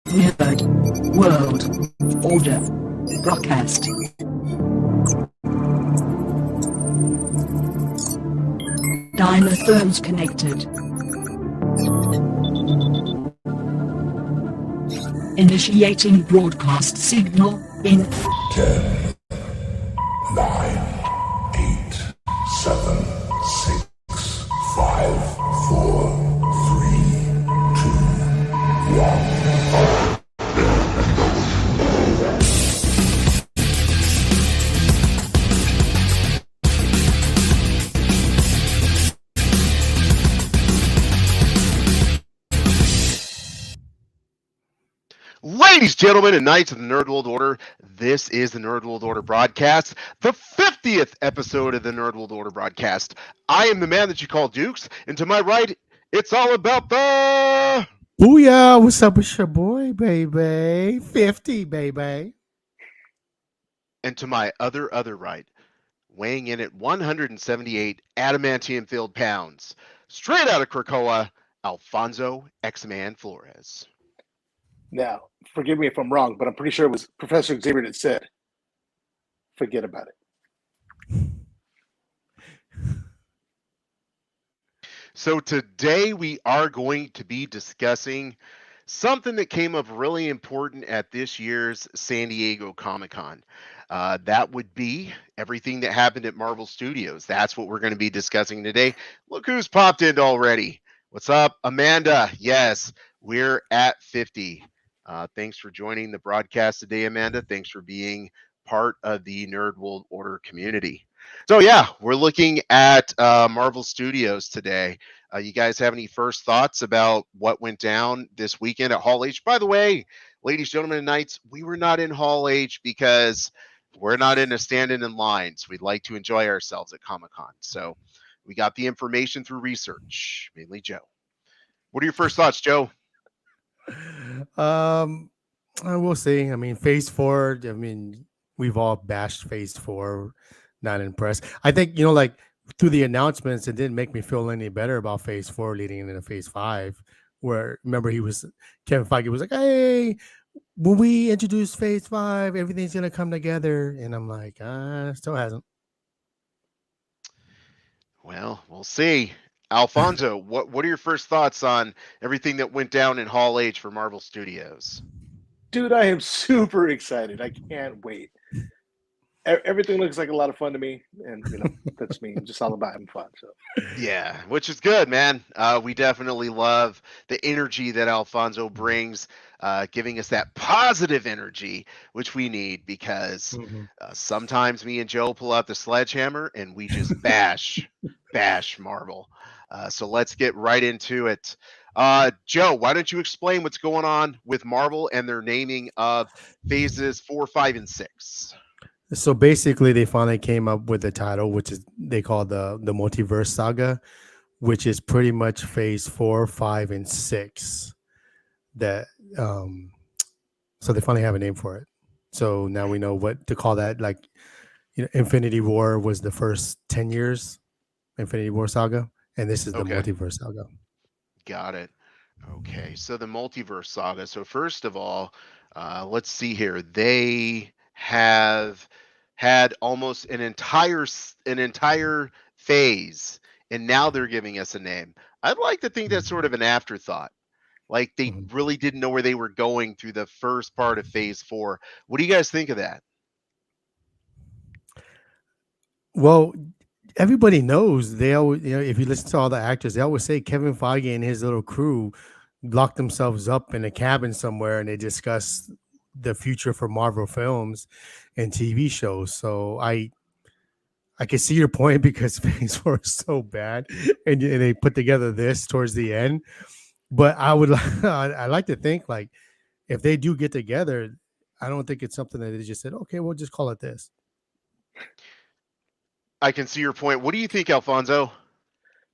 Nerd World Order broadcast. Dynaphones connected. Initiating broadcast signal in 10, 9, 8, 7, 6, 5, 4, 3, 2, 1. Ladies, gentlemen, and knights of the Nerd World Order, this is the Nerd World Order broadcast, the 50th episode of the Nerd World Order broadcast. I am the man that you call Dukes, and to my right, it's all about the... Booyah! What's up with your boy, baby? 50, baby. And to my other right, weighing in at 178 adamantium-filled pounds, straight out of Krakoa, Alfonso X-Man Flores. Now, forgive me if I'm wrong, but I'm pretty sure it was Professor Xavier that said, forget about it. So today we are going to be discussing something that came up really important at this year's San Diego Comic-Con. That would be everything that happened at Marvel Studios. That's what we're going to be discussing today. Look who's popped in already. What's up, Amanda? Yes, we're at 50. Thanks for joining the broadcast today, Amanda. Thanks for being part of the Nerd World Order community. So yeah, we're looking at Marvel Studios today. You guys have any first thoughts about what went down this weekend at Hall H? By the way, ladies, gentlemen, and knights, we were not in Hall H because we're not into standing in lines. We'd like to enjoy ourselves at Comic-Con. So we got the information through research, mainly Joe. What are your first thoughts, Joe? I will see. I mean, Phase 4, I mean, we've all bashed Phase 4, not impressed. I think, like through the announcements, it didn't make me feel any better about Phase 4 leading into Phase 5, where remember Kevin Feige was like, hey, when we introduce Phase 5, everything's going to come together. And I'm like, still hasn't. Well, we'll see. Alfonso, what are your first thoughts on everything that went down in Hall H for Marvel Studios? Dude, I am super excited. I can't wait. Everything looks like a lot of fun to me, and that's me. I'm just all about having fun. So yeah, which is good, man. We definitely love the energy that Alfonso brings, giving us that positive energy, which we need because sometimes me and Joe pull out the sledgehammer and we just bash Marvel. So let's get right into it. Joe, why don't you explain what's going on with Marvel and their naming of phases 4, 5, and 6? So basically, they finally came up with the title, which is they call the Multiverse Saga, which is pretty much Phase 4, 5, and 6. That so they finally have a name for it. So now we know what to call that. Like, Infinity War was the first 10 years, Infinity War Saga, and this is the Multiverse Saga. Got it. Okay, so the Multiverse Saga. So first of all, let's see here. They have had almost an entire phase, and now they're giving us a name. I'd like to think that's sort of an afterthought. Like they really didn't know where they were going through the first part of Phase 4. What do you guys think of that? Well, everybody knows they always, if you listen to all the actors, they always say Kevin Feige and his little crew locked themselves up in a cabin somewhere and they discuss the future for Marvel films and TV shows. So I can see your point because Phase 4 is so bad and they put together this towards the end. But I like to think like if they do get together, I don't think it's something that they just said, okay, we'll just call it this. I can see your point. What do you think, Alfonso?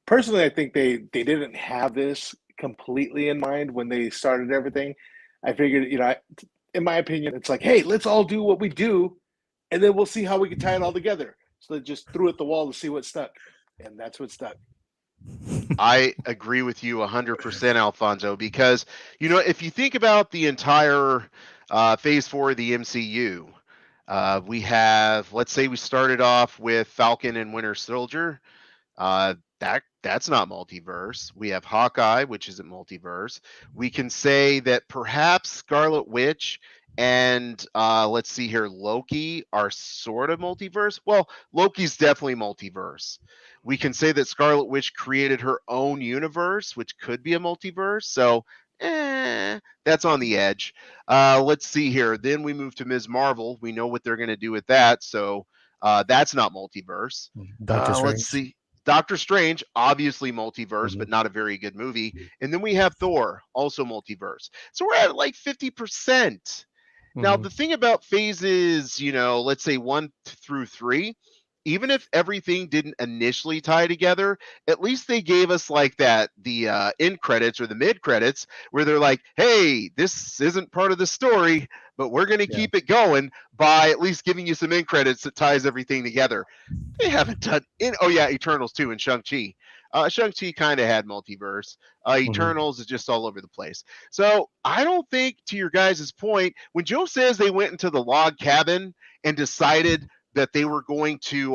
personally, I think they didn't have this completely in mind when they started everything. I figured, in my opinion, it's like, hey, let's all do what we do, and then we'll see how we can tie it all together. So they just threw it at the wall to see what stuck, and that's what stuck. I agree with you 100%, Alfonso, because, if you think about the entire phase 4 of the MCU, we have, let's say we started off with Falcon and Winter Soldier. That's not multiverse. We have Hawkeye, which isn't multiverse. We can say that perhaps Scarlet Witch and let's see here, Loki are sort of multiverse. Well, Loki's definitely multiverse. We can say that Scarlet Witch created her own universe, which could be a multiverse. So, that's on the edge. Let's see here. Then we move to Ms. Marvel. We know what they're going to do with that. So, that's not multiverse. Doctor Let's Strange. see. Doctor Strange, obviously multiverse, Mhm. but not a very good movie. And then we have Thor, also multiverse. So we're at like 50%. Now, Mhm. the thing about phases, let's say 1 through 3, even if everything didn't initially tie together, at least they gave us like the end credits or the mid credits where they're like, hey, this isn't part of the story, but we're going to Yeah. keep it going by at least giving you some end credits that ties everything together. They haven't done oh yeah, Eternals too, and Shang-Chi. Shang-Chi kind of had multiverse. Mhm. Eternals is just all over the place. So I don't think, to your guys' point, when Joe says they went into the log cabin and decided that they were going to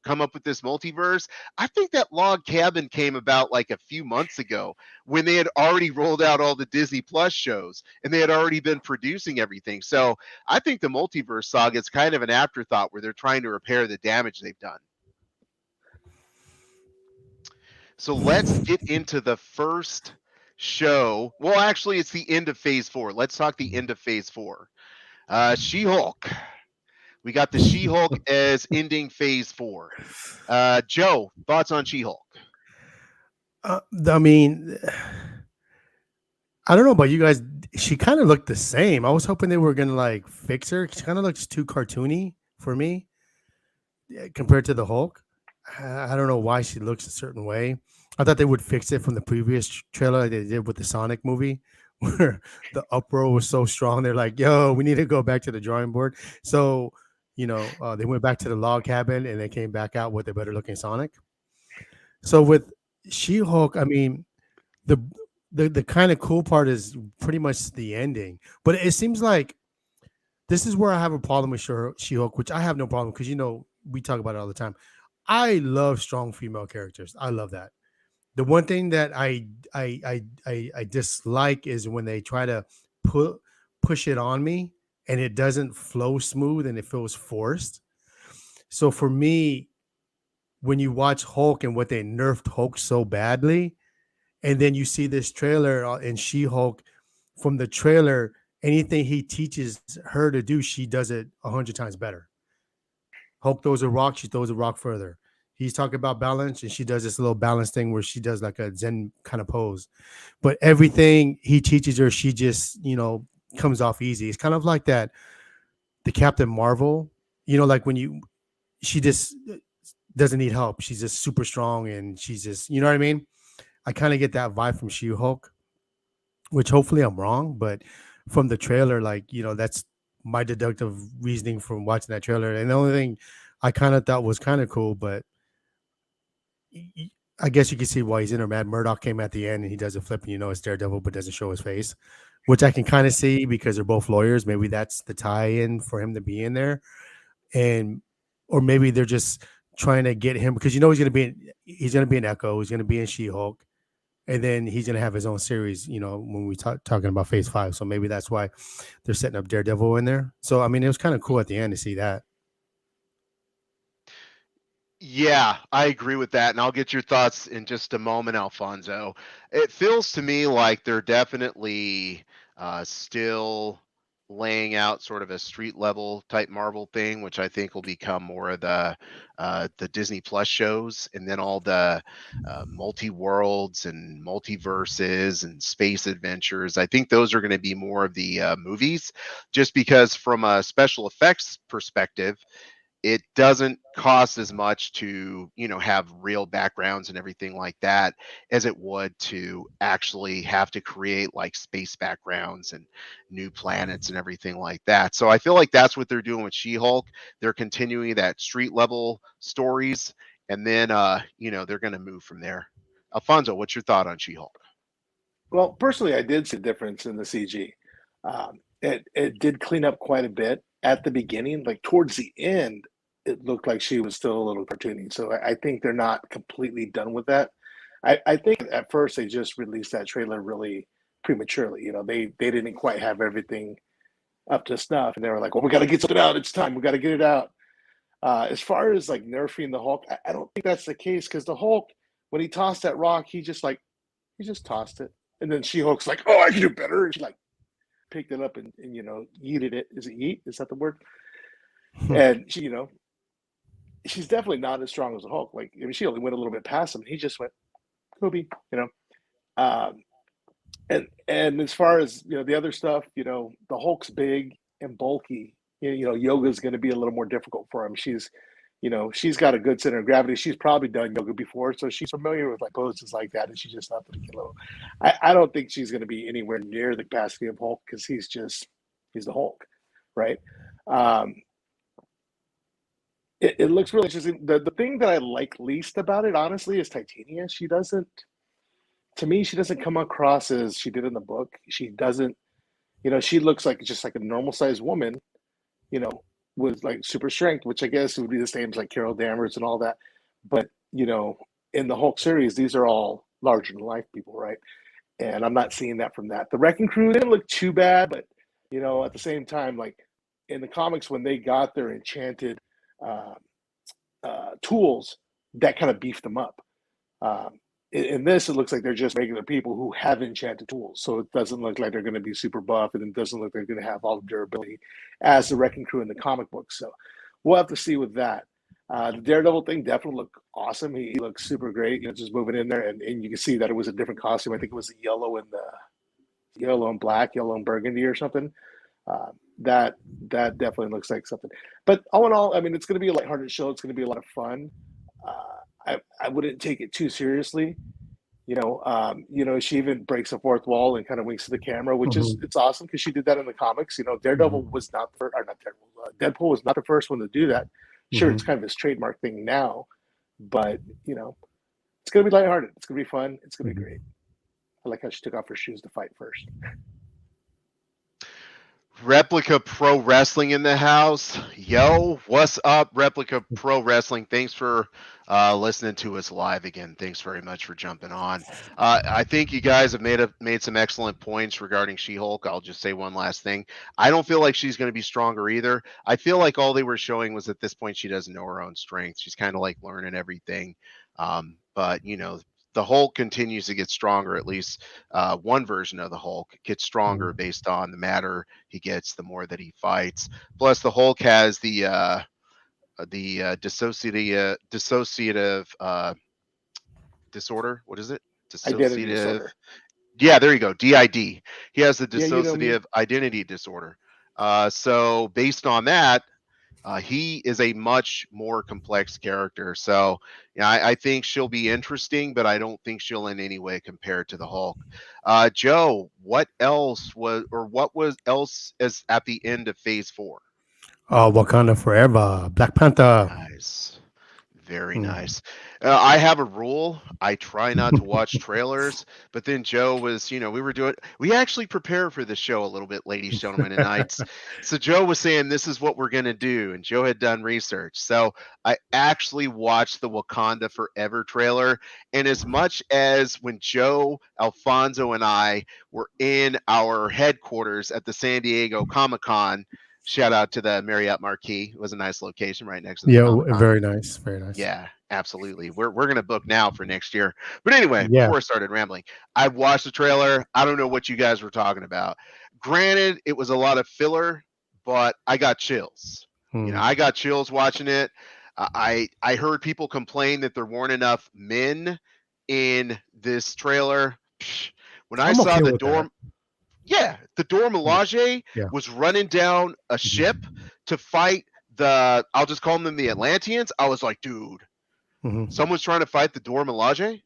come up with this multiverse, I think that log cabin came about like a few months ago when they had already rolled out all the Disney Plus shows and they had already been producing everything. So I think the multiverse saga is kind of an afterthought where they're trying to repair the damage they've done. So let's get into the first show. Well, actually, it's the end of phase 4. Let's talk the end of phase 4. She-Hulk. We got the She-Hulk as ending phase 4. Joe, thoughts on She-Hulk? I mean, I don't know about you guys. She kind of looked the same. I was hoping they were gonna like fix her. She kind of looks too cartoony for me compared to the Hulk. I don't know why she looks a certain way. I thought they would fix it from the previous trailer like they did with the Sonic movie, where the uproar was so strong. They're like, "Yo, we need to go back to the drawing board." So, they went back to the log cabin and they came back out with a better looking Sonic. So with She-Hulk, I mean, the the kind of cool part is pretty much the ending, but it seems like this is where I have a problem with She-Hulk, which I have no problem because we talk about it all the time. I love strong female characters. I love that. The one thing that I dislike is when they try to put push it on me and it doesn't flow smooth and it feels forced. So for me, when you watch Hulk and what they nerfed Hulk so badly, and then you see this trailer in She-Hulk, from the trailer, anything he teaches her to do, she does it 100 times better. Hulk throws a rock, she throws a rock further. He's talking about balance, and she does this little balance thing where she does like a Zen kind of pose. But everything he teaches her, she just, comes off easy. It's kind of like that, the Captain Marvel, like when she just doesn't need help. She's just super strong and she's just, you know what I mean? I kind of get that vibe from She Hulk, which hopefully I'm wrong, but from the trailer, like, that's my deductive reasoning from watching that trailer. And the only thing I kind of thought was kind of cool, but I guess you can see why he's in her. Mad Murdoch came at the end and he does a flip and it's Daredevil, but doesn't show his face, which I can kind of see because they're both lawyers. Maybe that's the tie in for him to be in there. And, or maybe they're just trying to get him because he's going to be in Echo, he's going to be in She Hulk. And then he's going to have his own series, when we talking about phase 5. So maybe that's why they're setting up Daredevil in there. So, I mean, it was kind of cool at the end to see that. Yeah, I agree with that. And I'll get your thoughts in just a moment, Alfonso. It feels to me like they're definitely still laying out sort of a street level type Marvel thing, which I think will become more of the Disney Plus shows, and then all the multi worlds and multiverses and space adventures. I think those are going to be more of the movies, just because from a special effects perspective, it doesn't cost as much to have real backgrounds and everything like that as it would to actually have to create like space backgrounds and new planets and everything like that. So I feel like that's what they're doing with She-Hulk. They're continuing that street level stories, and then they're going to move from there. Alfonso, what's your thought on She-Hulk? Well, personally, I did see a difference in the CG. It did clean up quite a bit at the beginning. Like towards the end, it looked like she was still a little cartoony. So I think they're not completely done with that. I think at first they just released that trailer really prematurely. You know, they didn't quite have everything up to snuff, and they were like, "Well, we got to get something out. It's time. We got to get it out." As far as like nerfing the Hulk, I don't think that's the case because the Hulk, when he tossed that rock, he just tossed it, and then She-Hulk's like, "Oh, I can do better," and she like picked it up and yeeted it. Is it yeet? Is that the word? And she, she's definitely not as strong as the Hulk. Like, I mean, she only went a little bit past him. And he just went, Kobe, and as far as the other stuff, the Hulk's big and bulky. Yoga is going to be a little more difficult for him. She's got a good center of gravity. She's probably done yoga before, so she's familiar with like poses like that, and she just have to get low. I don't think she's going to be anywhere near the capacity of Hulk because he's the Hulk, right? It looks really interesting. The thing that I like least about it, honestly, is Titania. To me, she doesn't come across as she did in the book. She doesn't, she looks like just like a normal sized woman, with like super strength, which I guess would be the same as like Carol Danvers and all that. But, in the Hulk series, these are all larger than life people, right? And I'm not seeing that from that. The Wrecking Crew didn't look too bad, but, at the same time, like in the comics, when they got their enchanted tools, that kind of beefed them up. In this, it looks like they're just regular people who have enchanted tools. So it doesn't look like they're going to be super buff, and it doesn't look like they're going to have all the durability as the Wrecking Crew in the comic books. So we'll have to see with that. The Daredevil thing definitely looked awesome. He looks super great, just moving in there, and you can see that it was a different costume. I think it was the yellow and black, yellow and burgundy or something. That definitely looks like something. But all in all, I mean, it's going to be a lighthearted show. It's going to be a lot of fun. I wouldn't take it too seriously. She even breaks a fourth wall and kind of winks to the camera, which is it's awesome because she did that in the comics. Daredevil was not Deadpool was not the first one to do that. Sure, it's kind of his trademark thing now, but it's gonna be lighthearted. It's gonna be fun. It's gonna be great. I like how she took off her shoes to fight first. Replica Pro Wrestling in the house. Yo, what's up, Replica Pro Wrestling? Thanks for listening to us live again. Thanks very much for jumping on. I think you guys have made some excellent points regarding She-Hulk. I'll just say one last thing. I don't feel like she's going to be stronger either. I feel like all they were showing was at this point she doesn't know her own strength. She's kind of like learning everything. But the Hulk continues to get stronger. At least one version of the Hulk gets stronger based on the matter he gets the more that he fights. Plus, the Hulk has the dissociative disorder. What is it? Identity disorder. Yeah, there you go. DID. He has the dissociative identity disorder. So based on that, he is a much more complex character. So I think she'll be interesting, but I don't think she'll in any way compare to the Hulk. Joe, what was else as at the end of Phase 4? Wakanda Forever, Black Panther. Nice. Very nice. I have a rule. I try not to watch trailers, but then Joe was, we actually prepare for the show a little bit, ladies, gentlemen, and knights. So Joe was saying, this is what we're going to do. And Joe had done research. So I actually watched the Wakanda Forever trailer. And as much as when Joe, Alfonso, and I were in our headquarters at the San Diego Comic-Con, shout out to the Marriott Marquis. It was a nice location right next to the Comic-Con. Very nice. Very nice. Yeah, absolutely. We're going to book now for next year. But anyway, before I started rambling, I watched the trailer. I don't know what you guys were talking about. Granted, it was a lot of filler, but I got chills. I got chills watching it. I heard people complain that there weren't enough men in this trailer. When I saw the dorm... Yeah, the Dora Milaje was running down a ship to fight I'll just call them the Atlanteans. I was like, dude, someone's trying to fight the Dora Milaje?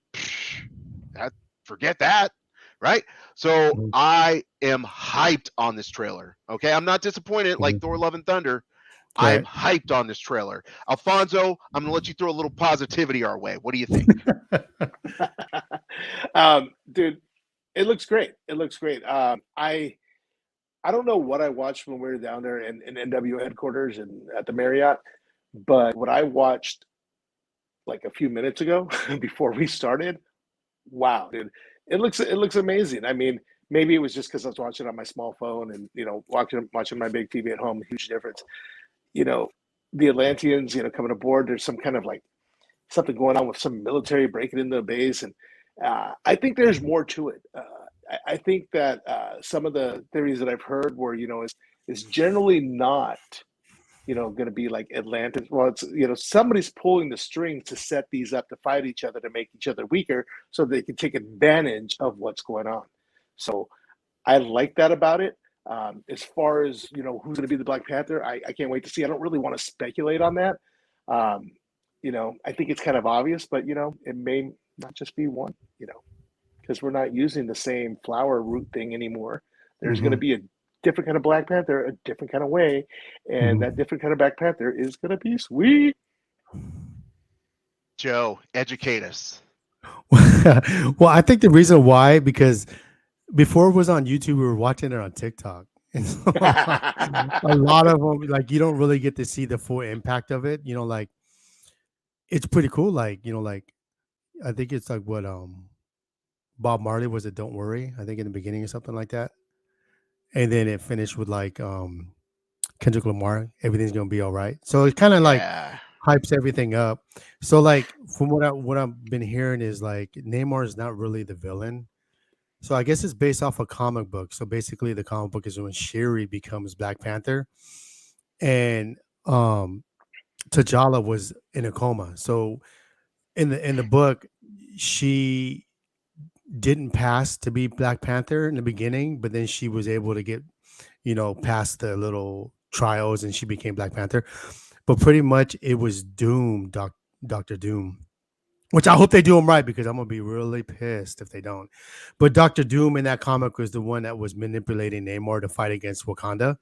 Forget that, right? So I am hyped on this trailer, okay? I'm not disappointed like Thor Love and Thunder. I'm Right. hyped on this trailer. Alfonso, I'm gonna let you throw a little positivity our way. What do you think? Dude, it looks great. It looks great. I don't know what I watched when we were down there in NW headquarters and at the Marriott, but what I watched like a few minutes ago before we started, wow, dude, it looks amazing. I mean, maybe it was just because I was watching it on my small phone and watching my big TV at home. Huge difference. You know, the Atlanteans, coming aboard. There's some kind of like something going on with some military breaking into the base, and I think there's more to it. I think that some of the theories that I've heard were, is generally not, going to be like Atlantis. Well, it's somebody's pulling the strings to set these up to fight each other to make each other weaker, so they can take advantage of what's going on. So I like that about it. As far as who's going to be the Black Panther, I can't wait to see. I don't really want to speculate on that. Um, I think it's kind of obvious, but it may not just be one. Because we're not using the same flower root thing anymore. There's going to Mhm. be a different kind of Black Panther, a different kind of way, and Mhm. that different kind of Black Panther is going to be sweet. Joe, educate us. Well, I think the reason why, because before it was on YouTube, we were watching it on TikTok. And so a lot of them, like, you don't really get to see the full impact of it. Like, it's pretty cool. Like, like, I think it's like what Bob Marley was it Don't Worry, I think in the beginning or something like that. And then it finished with like Kendrick Lamar, Everything's Gonna Be All Right. So it kind of like Yeah. hypes everything up. So like from what I've been hearing is like Namor is not really the villain. So I guess it's based off a comic book. So basically the comic book is when Shuri becomes Black Panther and T'Challa was in a coma. So in the book, she didn't pass to be Black Panther in the beginning, but then she was able to get, past the little trials and she became Black Panther. But pretty much it was Doom, Dr. Doom, which I hope they do him right because I'm gonna be really pissed if they don't. But Dr. Doom in that comic was the one that was manipulating Namor to fight against Wakanda,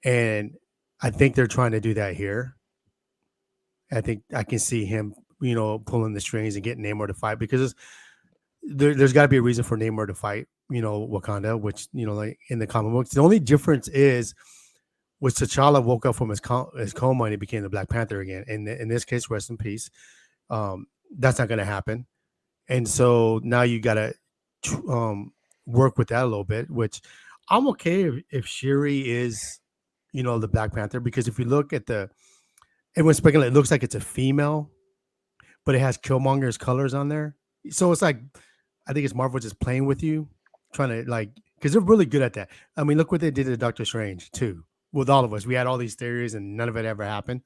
and I think they're trying to do that here. I think I can see him, pulling the strings and getting Namor to fight because there's got to be a reason for Namor to fight, Wakanda, which like in the comic books. The only difference is was T'Challa woke up from his coma and he became the Black Panther again. And in this case, rest in peace. That's not going to happen. And so now you got to work with that a little bit, which I'm okay if Shuri is, the Black Panther, because if you look at everyone's speculating, it looks like it's a female, but it has Killmonger's colors on there. So it's like, I think it's Marvel just playing with you, trying to like, because they're really good at that. I mean, look what they did to Doctor Strange too. With all of us, we had all these theories, and none of it ever happened.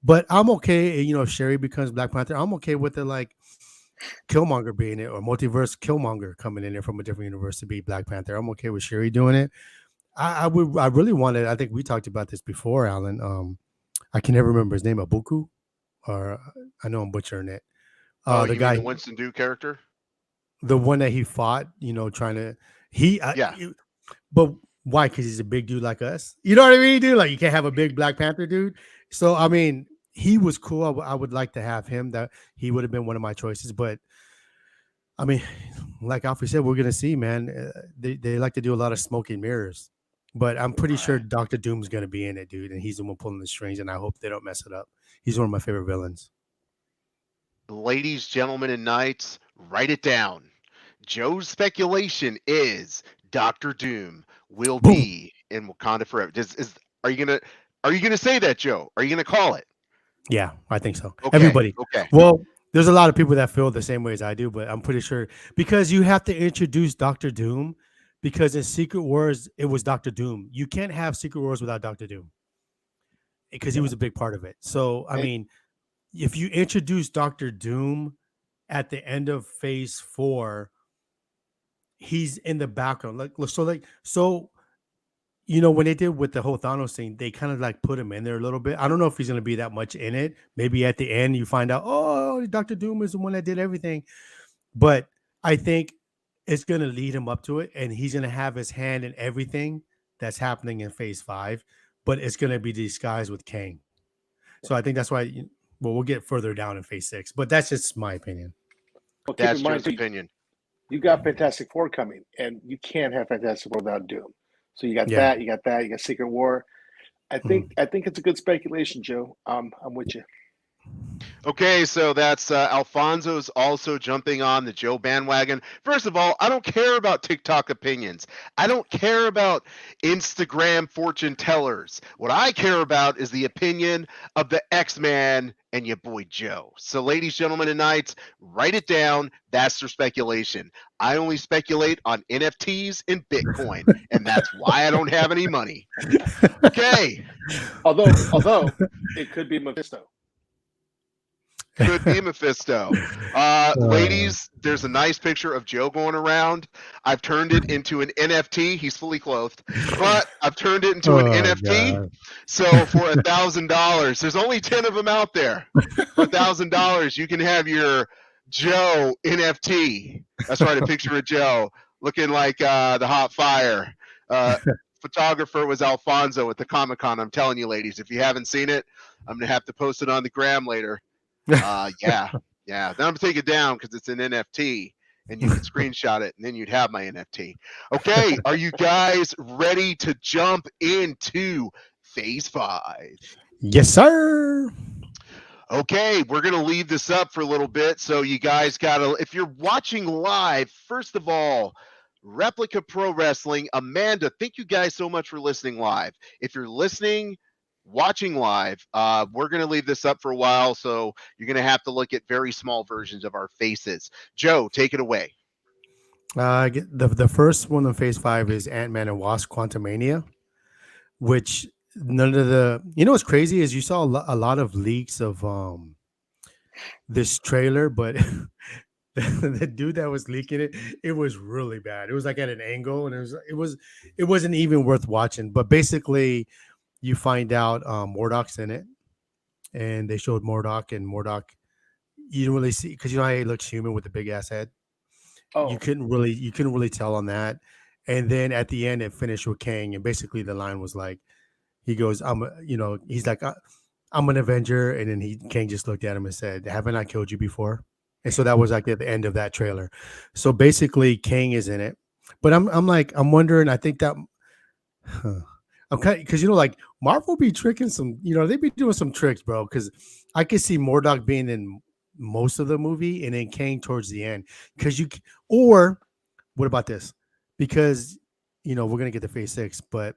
But I'm okay, if Sherry becomes Black Panther, I'm okay with it, like Killmonger being it, or multiverse Killmonger coming in there from a different universe to be Black Panther. I'm okay with Sherry doing it. I really wanted. I think we talked about this before, Alan. I can never remember his name, Abuku, or I know I'm butchering it. Oh, The you mean the guy, Winston Duke character? the one that he fought, trying to Yeah. but why? Because he's a big dude like us. You know what I mean, dude? Like you can't have a big Black Panther dude. So I mean, he was cool. I would like to have him. That he would have been one of my choices. But I mean, like Alfie said, we're gonna see, man. They like to do a lot of smoke and mirrors. But I'm pretty sure Right. Doctor Doom's gonna be in it, dude, and he's the one pulling the strings. And I hope they don't mess it up. He's one of my favorite villains. Ladies, gentlemen, and knights, write it down. Joe's speculation is Doctor Doom will Boom. be in Wakanda forever. Are you gonna say that, Joe? Are you gonna call it? Yeah, I think so. Okay. Everybody. Okay. Well, there's a lot of people that feel the same way as I do, but I'm pretty sure because you have to introduce Doctor Doom. Because in Secret Wars, it was Doctor Doom. You can't have Secret Wars without Doctor Doom because he was a big part of it. So, I And- mean, if you introduce Doctor Doom at the end of Phase 4, he's in the background. So when they did with the whole Thanos thing, they kind of like put him in there a little bit. I don't know if he's going to be that much in it. Maybe at the end you find out, oh, Doctor Doom is the one that did everything. But I think it's going to lead him up to it, and he's going to have his hand in everything that's happening in Phase 5. but it's going to be disguised with Kang. So I think that's why. Well, we'll get further down in Phase 6, but that's just my opinion. Well, keep That's in mind, Joe's opinion. you got Fantastic Four coming, and you can't have Fantastic Four without Doom. So you got Yeah. that, you got Secret War. I think it's a good speculation, Joe. I'm with you. Okay, so that's Alfonso's also jumping on the Joe bandwagon. First of all, I don't care about TikTok opinions. I don't care about Instagram fortune tellers. What I care about is the opinion of the X-Man and your boy Joe. So, ladies, gentlemen, tonight, write it down. That's their speculation. I only speculate on NFTs and Bitcoin, and that's why I don't have any money. Okay. Although it could be Mephisto. Could be Mephisto. Ladies, there's a nice picture of Joe going around. I've turned it into an NFT. He's fully clothed, but I've turned it into an NFT. God. So for $1,000, there's only 10 of them out there. For $1,000, you can have your Joe NFT. That's right, a picture of Joe looking like the hot fire. Photographer was Alfonso at the Comic-Con. I'm telling you, ladies, if you haven't seen it, I'm gonna have to post it on the gram later. Yeah. Then I'm gonna take it down because it's an NFT, and you can screenshot it, and then you'd have my NFT. Okay, are you guys ready to jump into Phase 5? Yes, sir. Okay, we're gonna leave this up for a little bit, so you guys gotta. If you're watching live, first of all, Replica Pro Wrestling, Amanda, thank you guys so much for listening live. If you're watching live, we're going to leave this up for a while, so you're going to have to look at very small versions of our faces. Joe, take it away. The first one on Phase 5 is Ant-Man and Wasp: Quantumania, which none of the what's crazy is you saw a lot of leaks of this trailer, but the dude that was leaking it was really bad. It was like at an angle, and it wasn't even worth watching. But basically, you find out Mordok's in it, and they showed Mordok, and Mordok, you didn't really see, because you know how he looks human with the big ass head. Oh, You couldn't really tell on that. And then at the end, it finished with Kang, and basically the line was like, he goes, he's like, I'm an Avenger, and then Kang just looked at him and said, "Haven't I killed you before?" And so that was like at the end of that trailer. So basically, Kang is in it, but I'm wondering. I think that. I'm kind because like Marvel be tricking some, they be doing some tricks, bro. Because I could see Mordok being in most of the movie and then Kang towards the end. Or what about this? Because we're gonna get to Phase 6, but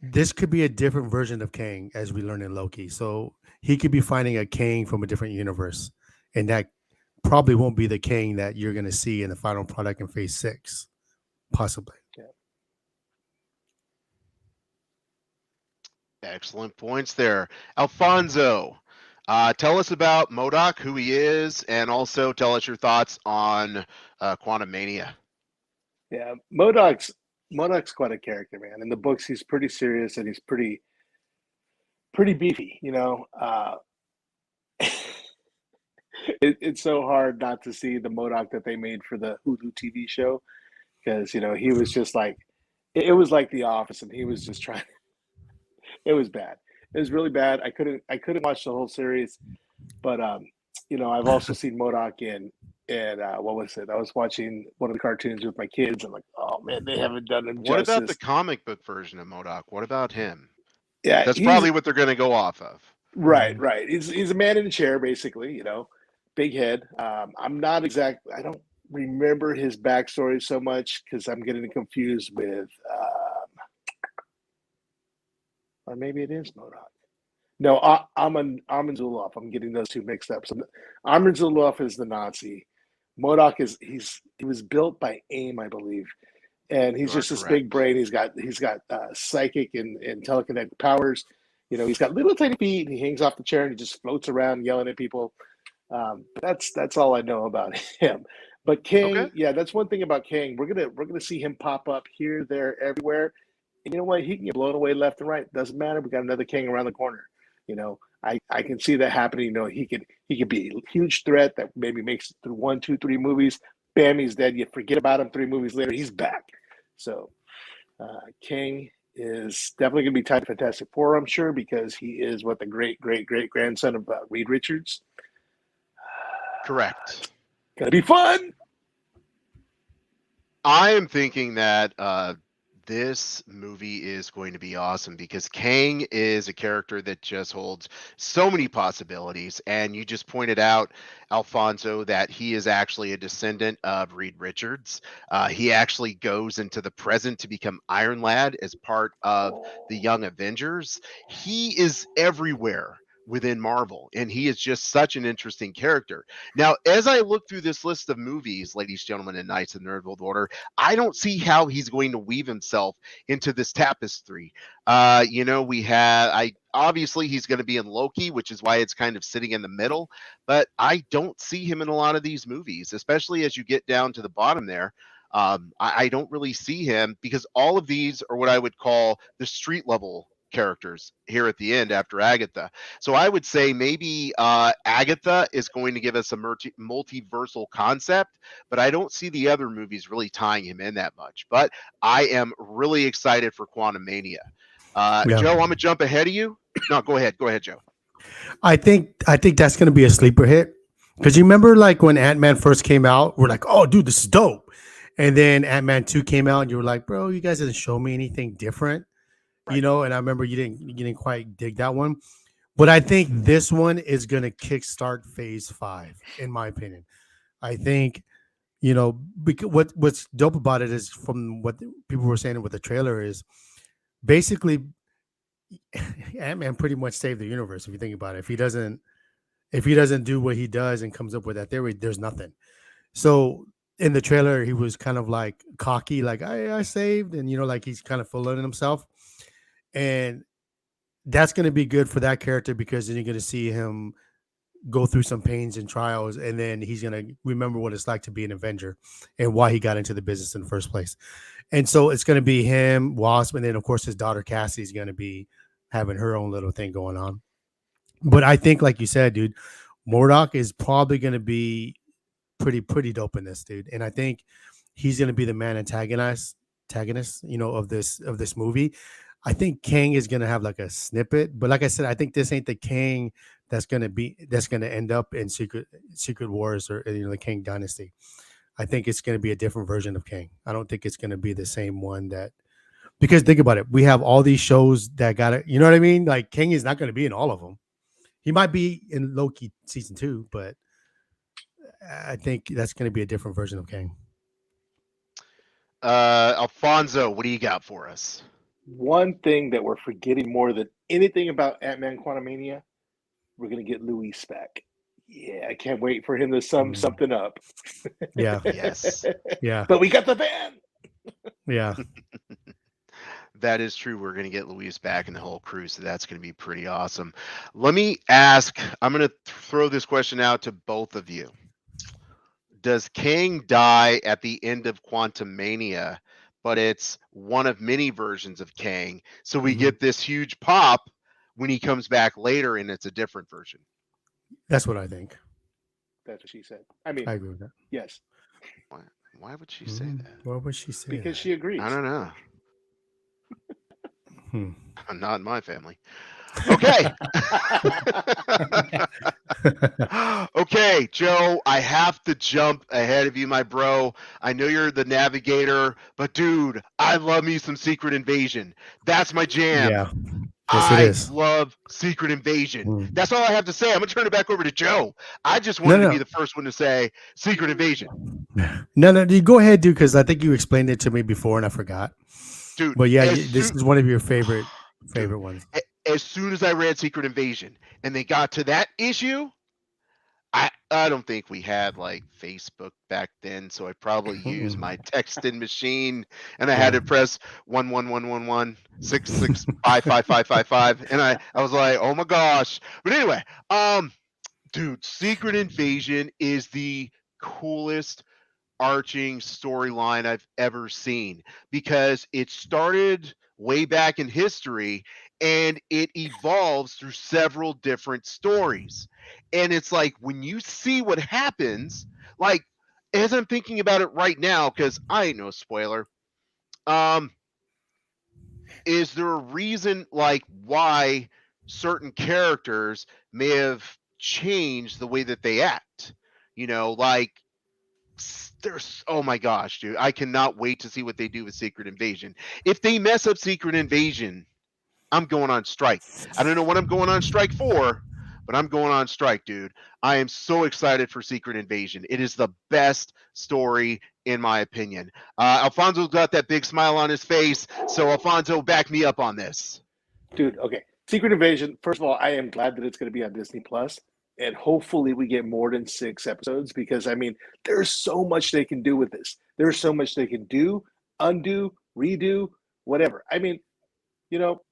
this could be a different version of Kang as we learn in Loki. So he could be finding a Kang from a different universe, and that probably won't be the Kang that you're gonna see in the final product in Phase 6, possibly. Excellent points there. Alfonso, tell us about MODOK, who he is, and also tell us your thoughts on Quantumania. Yeah, MODOK's quite a character, man. In the books, he's pretty serious and he's pretty beefy. It's so hard not to see the MODOK that they made for the Hulu TV show, because he was just like, it was like The Office, and he was just trying. It was bad. It was really bad. I couldn't watch the whole series, but I've also seen MODOK in what was it? I was watching one of the cartoons with my kids. I'm like, oh man, they haven't done him What justice. about the comic book version of MODOK? What about him? Yeah, that's probably what they're going to go off of. Right. He's a man in a chair, basically. Big head. I don't remember his backstory so much because I'm getting confused with. Or maybe it is MODOK. No, Armin Zoloff. I'm getting those two mixed up. So Armin Zoloff is the Nazi. MODOK he was built by AIM, I believe, and he's just this big brain. He's got psychic and telekinetic powers. He's got little tiny feet, and he hangs off the chair and he just floats around yelling at people. That's all I know about him. But Kang, yeah, that's one thing about Kang. We're gonna see him pop up here, there, everywhere. And you know what? He can get blown away left and right. Doesn't matter. We got another Kang around the corner. I can see that happening. He could be a huge threat that maybe makes it through 1, 2, 3 movies. Bam, he's dead. You forget about him 3 movies later, he's back. So Kang is definitely going to be tied to Fantastic Four, I'm sure, because he is the great great great grandson of Reed Richards. Correct. Gonna be fun. I am thinking that this movie is going to be awesome because Kang is a character that just holds so many possibilities. And you just pointed out, Alfonso, that he is actually a descendant of Reed Richards. He actually goes into the present to become Iron Lad as part of the Young Avengers. He is everywhere within Marvel, and he is just such an interesting character. Now, as I look through this list of movies, ladies, gentlemen, and knights of the Nerd World Order, I don't see how he's going to weave himself into this tapestry. We have, obviously he's going to be in Loki, which is why it's kind of sitting in the middle, but I don't see him in a lot of these movies, especially as you get down to the bottom there. I don't really see him because all of these are what I would call the street level characters here at the end after Agatha. So I would say maybe Agatha is going to give us a multiversal concept, but I don't see the other movies really tying him in that much. But I am really excited for Quantumania. Yeah. Joe, I'm gonna jump ahead of you. No, go ahead, Joe. I think that's going to be a sleeper hit because you remember like when Ant-Man first came out, we're like, oh, dude, this is dope. And then Ant-Man 2 came out, and you were like, bro, you guys didn't show me anything different, Right. And I remember you didn't quite dig that one. But I think this one is going to kickstart Phase 5, in my opinion. I think, because what's dope about it is from what people were saying with the trailer is basically Ant-Man pretty much saved the universe. If you think about it, if he doesn't do what he does and comes up with that theory, there's nothing. So in the trailer, he was kind of like cocky, like I saved, and like he's kind of full of himself. And that's going to be good for that character because then you're going to see him go through some pains and trials, and then he's going to remember what it's like to be an Avenger and why he got into the business in the first place. And so it's going to be him, Wasp, and then of course his daughter Cassie is going to be having her own little thing going on. But I think, like you said, dude, MODOK is probably going to be pretty dope in this, dude. And I think he's going to be the main antagonist, of this movie. I think Kang is gonna have like a snippet, but like I said, I think this ain't the Kang that's gonna end up in Secret Wars or the Kang Dynasty. I think it's gonna be a different version of Kang. I don't think it's gonna be the same one because think about it, we have all these shows that got it. You know what I mean? Like Kang is not gonna be in all of them. He might be in Loki season 2, but I think that's gonna be a different version of Kang. Alfonso, what do you got for us? One thing that we're forgetting more than anything about Ant-Man Quantumania, we're going to get Luis back. Yeah, I can't wait for him to sum something up. Yeah. Yes. Yeah. But we got the van. Yeah. That is true. We're going to get Luis back in the whole crew, so that's going to be pretty awesome. Let me ask, I'm going to throw this question out to both of you. Does Kang die at the end of Quantumania, but it's one of many versions of Kang? So we get this huge pop when he comes back later and it's a different version. That's what I think. That's what she said. I mean, I agree with that. Yes. Why would she say that? Why would she say Because that? she agrees. I don't know. Not in my family. Okay. Okay, Joe, I have to jump ahead of you, my bro. I know you're the navigator, but dude, I love me some Secret Invasion. That's my jam. Yeah. Yes, it is. I love Secret Invasion. Mm. That's all I have to say. I'm going to turn it back over to Joe. I just wanted to be the first one to say Secret Invasion. No, you go ahead, dude, because I think you explained it to me before and I forgot. Dude, but yeah, this is one of your favorite ones. As soon as I read Secret Invasion and they got to that issue, I don't think we had like Facebook back then, so I probably used my texting machine and I had to press 1111166555555, and I was like, oh my gosh. But anyway, dude, Secret Invasion is the coolest arching storyline I've ever seen because it started way back in history and it evolves through several different stories. And it's like when you see what happens, like as I'm thinking about it right now, because I ain't no spoiler, is there a reason like why certain characters may have changed the way that they act? You know, like there's oh my gosh, dude, I cannot wait to see what they do with Secret Invasion. If they mess up Secret Invasion, I'm going on strike. I don't know what I'm going on strike for, but I'm going on strike, dude. I am so excited for Secret Invasion. It is the best story, in my opinion. Alfonso's got that big smile on his face, so Alfonso, back me up on this. Dude, okay. Secret Invasion, first of all, I am glad that it's going to be on Disney Plus, and hopefully we get more than 6 episodes because, I mean, there's so much they can do with this. There's so much they can do, undo, redo, whatever. I mean, you know,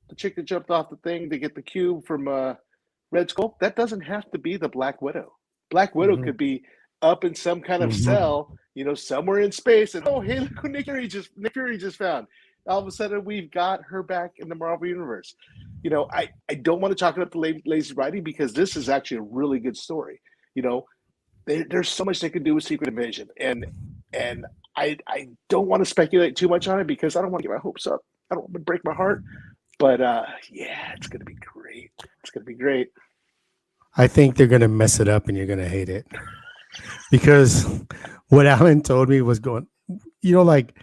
the chick that jumped off the thing to get the cube from Red Skull, that doesn't have to be the Black Widow. Black Widow could be up in some kind of cell, you know, somewhere in space, and oh, hey, look who Nick Fury just found. All of a sudden, we've got her back in the Marvel Universe. You know, I don't want to chalk it up to lazy writing because this is actually a really good story. You know, there's so much they can do with Secret Invasion, and I don't want to speculate too much on it because I don't want to get my hopes up. I don't want to break my heart. But yeah, it's gonna be great. It's gonna be great. I think they're gonna mess it up and you're gonna hate it. Because what Alan told me was going, you know, like,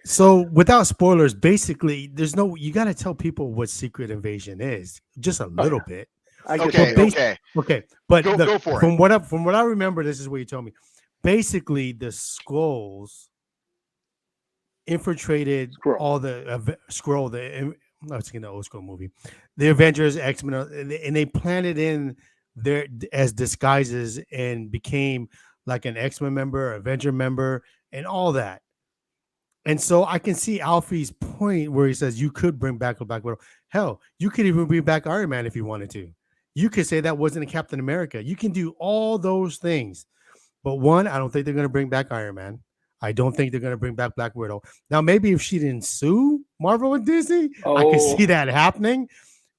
so without spoilers, basically, there's no, you got to tell people what Secret Invasion is, just a little bit. Okay. But go for from what I remember, this is what you told me. Basically, the Skrulls infiltrated all the I was thinking the old school movie, the Avengers, X-Men, and they planted in there as disguises and became like an X-Men member, Avenger member, and all that. And so I can see Alfie's point where he says you could bring back a Black Widow. Hell, you could even bring back Iron Man if you wanted to. You could say that wasn't a Captain America. You can do all those things. But one, I don't think they're going to bring back Iron Man. I don't think they're going to bring back Black Widow. Now, maybe if she didn't sue Marvel and Disney, I could see that happening.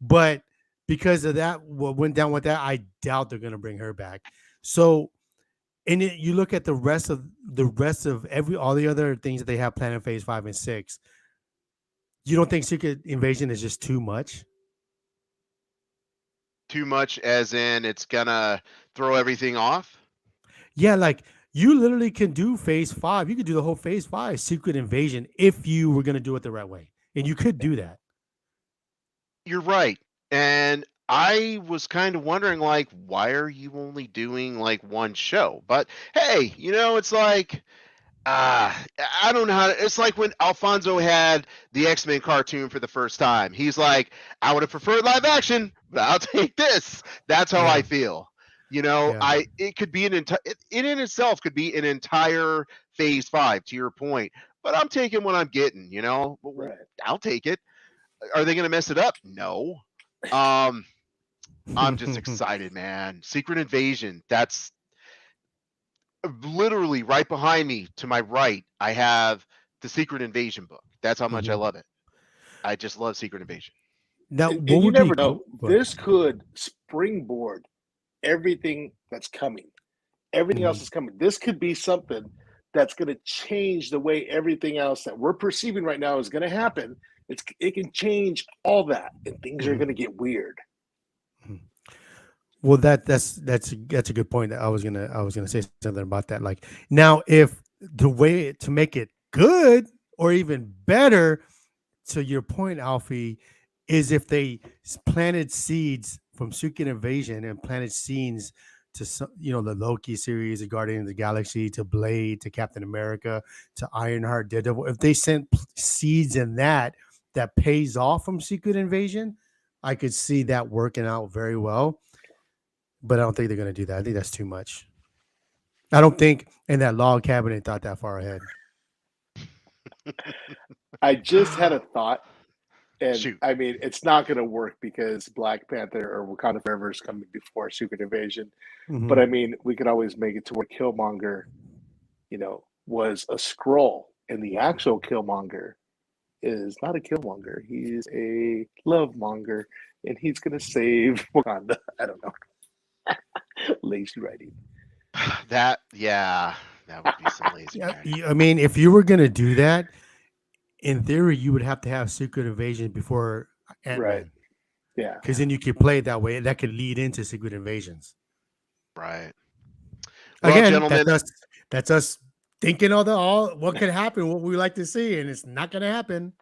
But because of that, what went down with that, I doubt they're going to bring her back. So, and you look at the rest of all the other things that they have planned in Phase 5 and 6. You don't think Secret Invasion is just too much? Too much, as in it's gonna throw everything off? Yeah, like you literally can do Phase 5. You could do the whole Phase 5 Secret Invasion if you were gonna do it the right way, and you could do that. You're right, and I was kind of wondering, like, why are you only doing like one show? But hey, you know, it's like, I don't know how it's like when Alfonso had the X-Men cartoon for the first time. He's like, I would have preferred live action, but I'll take this. That's how I feel. You know, it could be it in itself could be an entire Phase 5 to your point, but I'm taking what I'm getting, you know, I'll take it. Are they going to mess it up? No. I'm just excited, man. Secret Invasion. That's literally right behind me to my right. I have the Secret Invasion book. That's how much I love it. I just love Secret Invasion. Now, and you never know. This could springboard everything that's coming. Everything else is coming. This could be something that's going to change the way everything else that we're perceiving right now is going to happen. It can change all that, and things are going to get weird. Well, that's a good point. I was gonna say something about that. Like now, if the way to make it good or even better, to your point, Alfie, is if they planted seeds from Secret Invasion and planted seeds to the Loki series, the Guardian of the Galaxy, to Blade, to Captain America, to Ironheart, Daredevil. If they sent seeds in that pays off from Secret Invasion, I could see that working out very well. But I don't think they're going to do that. I think that's too much. I don't think in that log cabin thought that far ahead. I just had a thought, and Shoot. I mean, it's not going to work because Black Panther or Wakanda Forever is coming before Secret Invasion. But I mean, we could always make it to where Killmonger, was a Skrull, and the actual Killmonger is not a Killmonger. He's a love monger, and he's going to save Wakanda. I don't know. Lazy writing. That would be some lazy writing. I mean, if you were going to do that, in theory, you would have to have Secret Invasion before Ant-Man. Right. Yeah. Because then you could play it that way. That could lead into Secret Invasions. Right. Well, Again, gentlemen, that's us thinking all what could happen, what we like to see, and it's not going to happen.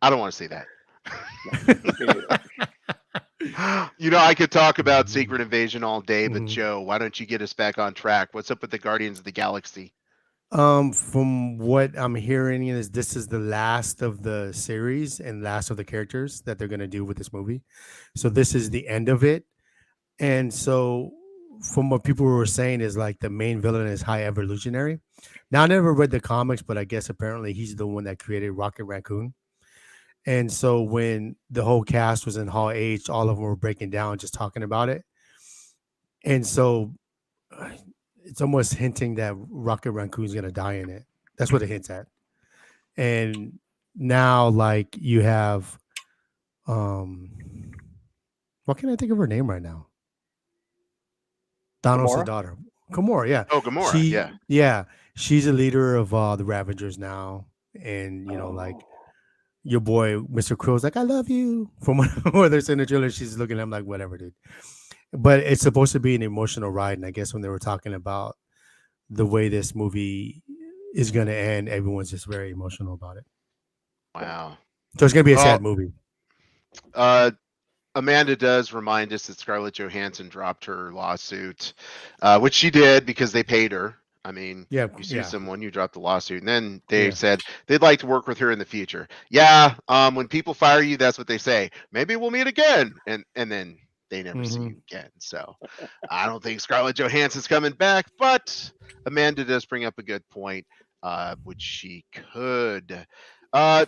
I don't want to see that. I could talk about Secret Invasion all day, but Joe, why don't you get us back on track? What's up with the Guardians of the Galaxy? From what I'm hearing is this is the last of the series and last of the characters that they're going to do with this movie. So this is the end of it. And so from what people were saying is like the main villain is High Evolutionary. Now I never read the comics, but I guess apparently he's the one that created Rocket Raccoon. And so when the whole cast was in Hall H, all of them were breaking down, just talking about it. And so it's almost hinting that Rocket Raccoon's going to die in it. That's what it hints at. And now, like, you have, what can I think of her name right now? Thanos' daughter. Gamora, yeah. Oh, Gamora, Yeah. She's a leader of the Ravagers now. And, like, your boy, Mr. Crow's like, I love you. From whether it's in the trailer, she's looking at him like, whatever, dude. But it's supposed to be an emotional ride. And I guess when they were talking about the way this movie is going to end, everyone's just very emotional about it. Wow. So it's going to be a sad movie. Amanda does remind us that Scarlett Johansson dropped her lawsuit, which she did because they paid her. I mean, you sue someone, you drop the lawsuit, and then they said they'd like to work with her in the future. Yeah, when people fire you, that's what they say. Maybe we'll meet again, and then they never see you again. So I don't think Scarlett Johansson's coming back, but Amanda does bring up a good point, which she could. I'm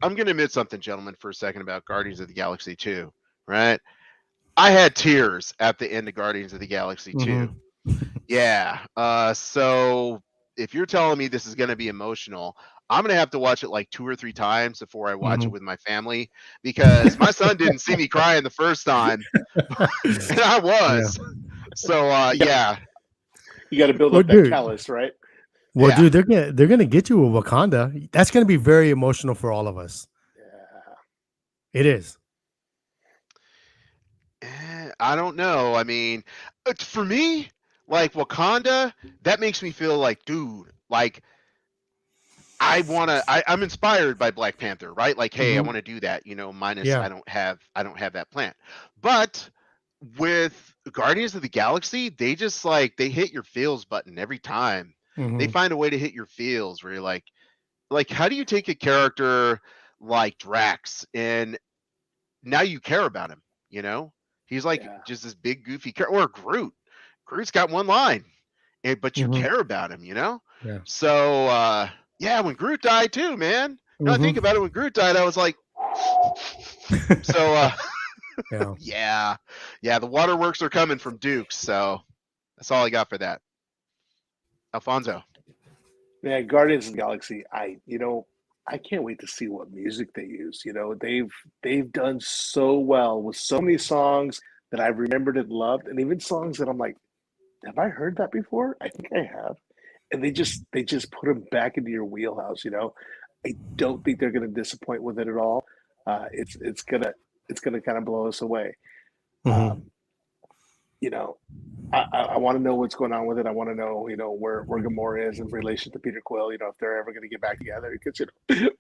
going to admit something, gentlemen, for a second about Guardians of the Galaxy 2, right? I had tears at the end of Guardians of the Galaxy 2. Yeah. So if you're telling me this is going to be emotional, I'm going to have to watch it like 2 or 3 times before I watch it with my family, because my son didn't see me crying the first time and I was. So, yeah. You got to build up that callus, right? Well, dude, they're gonna get you with Wakanda. That's going to be very emotional for all of us. Yeah. It is. I don't know. I mean, for me, like Wakanda, that makes me feel like, dude, like I'm inspired by Black Panther, right? Like, hey, I want to do that, minus I don't have that plant. But with Guardians of the Galaxy, they just they hit your feels button every time. They find a way to hit your feels where you're like, how do you take a character like Drax and now you care about him, He's just this big goofy character, or Groot. Groot's got one line, but you care about him, Yeah. So, when Groot died too, man. I think about it. When Groot died, I was like, so, yeah. The waterworks are coming from Dukes, so that's all I got for that. Alfonso. Yeah, Guardians of the Galaxy. I can't wait to see what music they use. They've done so well with so many songs that I've remembered and loved, and even songs that I'm like, have I heard that before? I think I have. And they just put them back into your wheelhouse. I don't think they're going to disappoint with it at all. It's gonna kind of blow us away. I want to know what's going on with it. I want to know, where Gamora is in relation to Peter Quill, if they're ever going to get back together, because,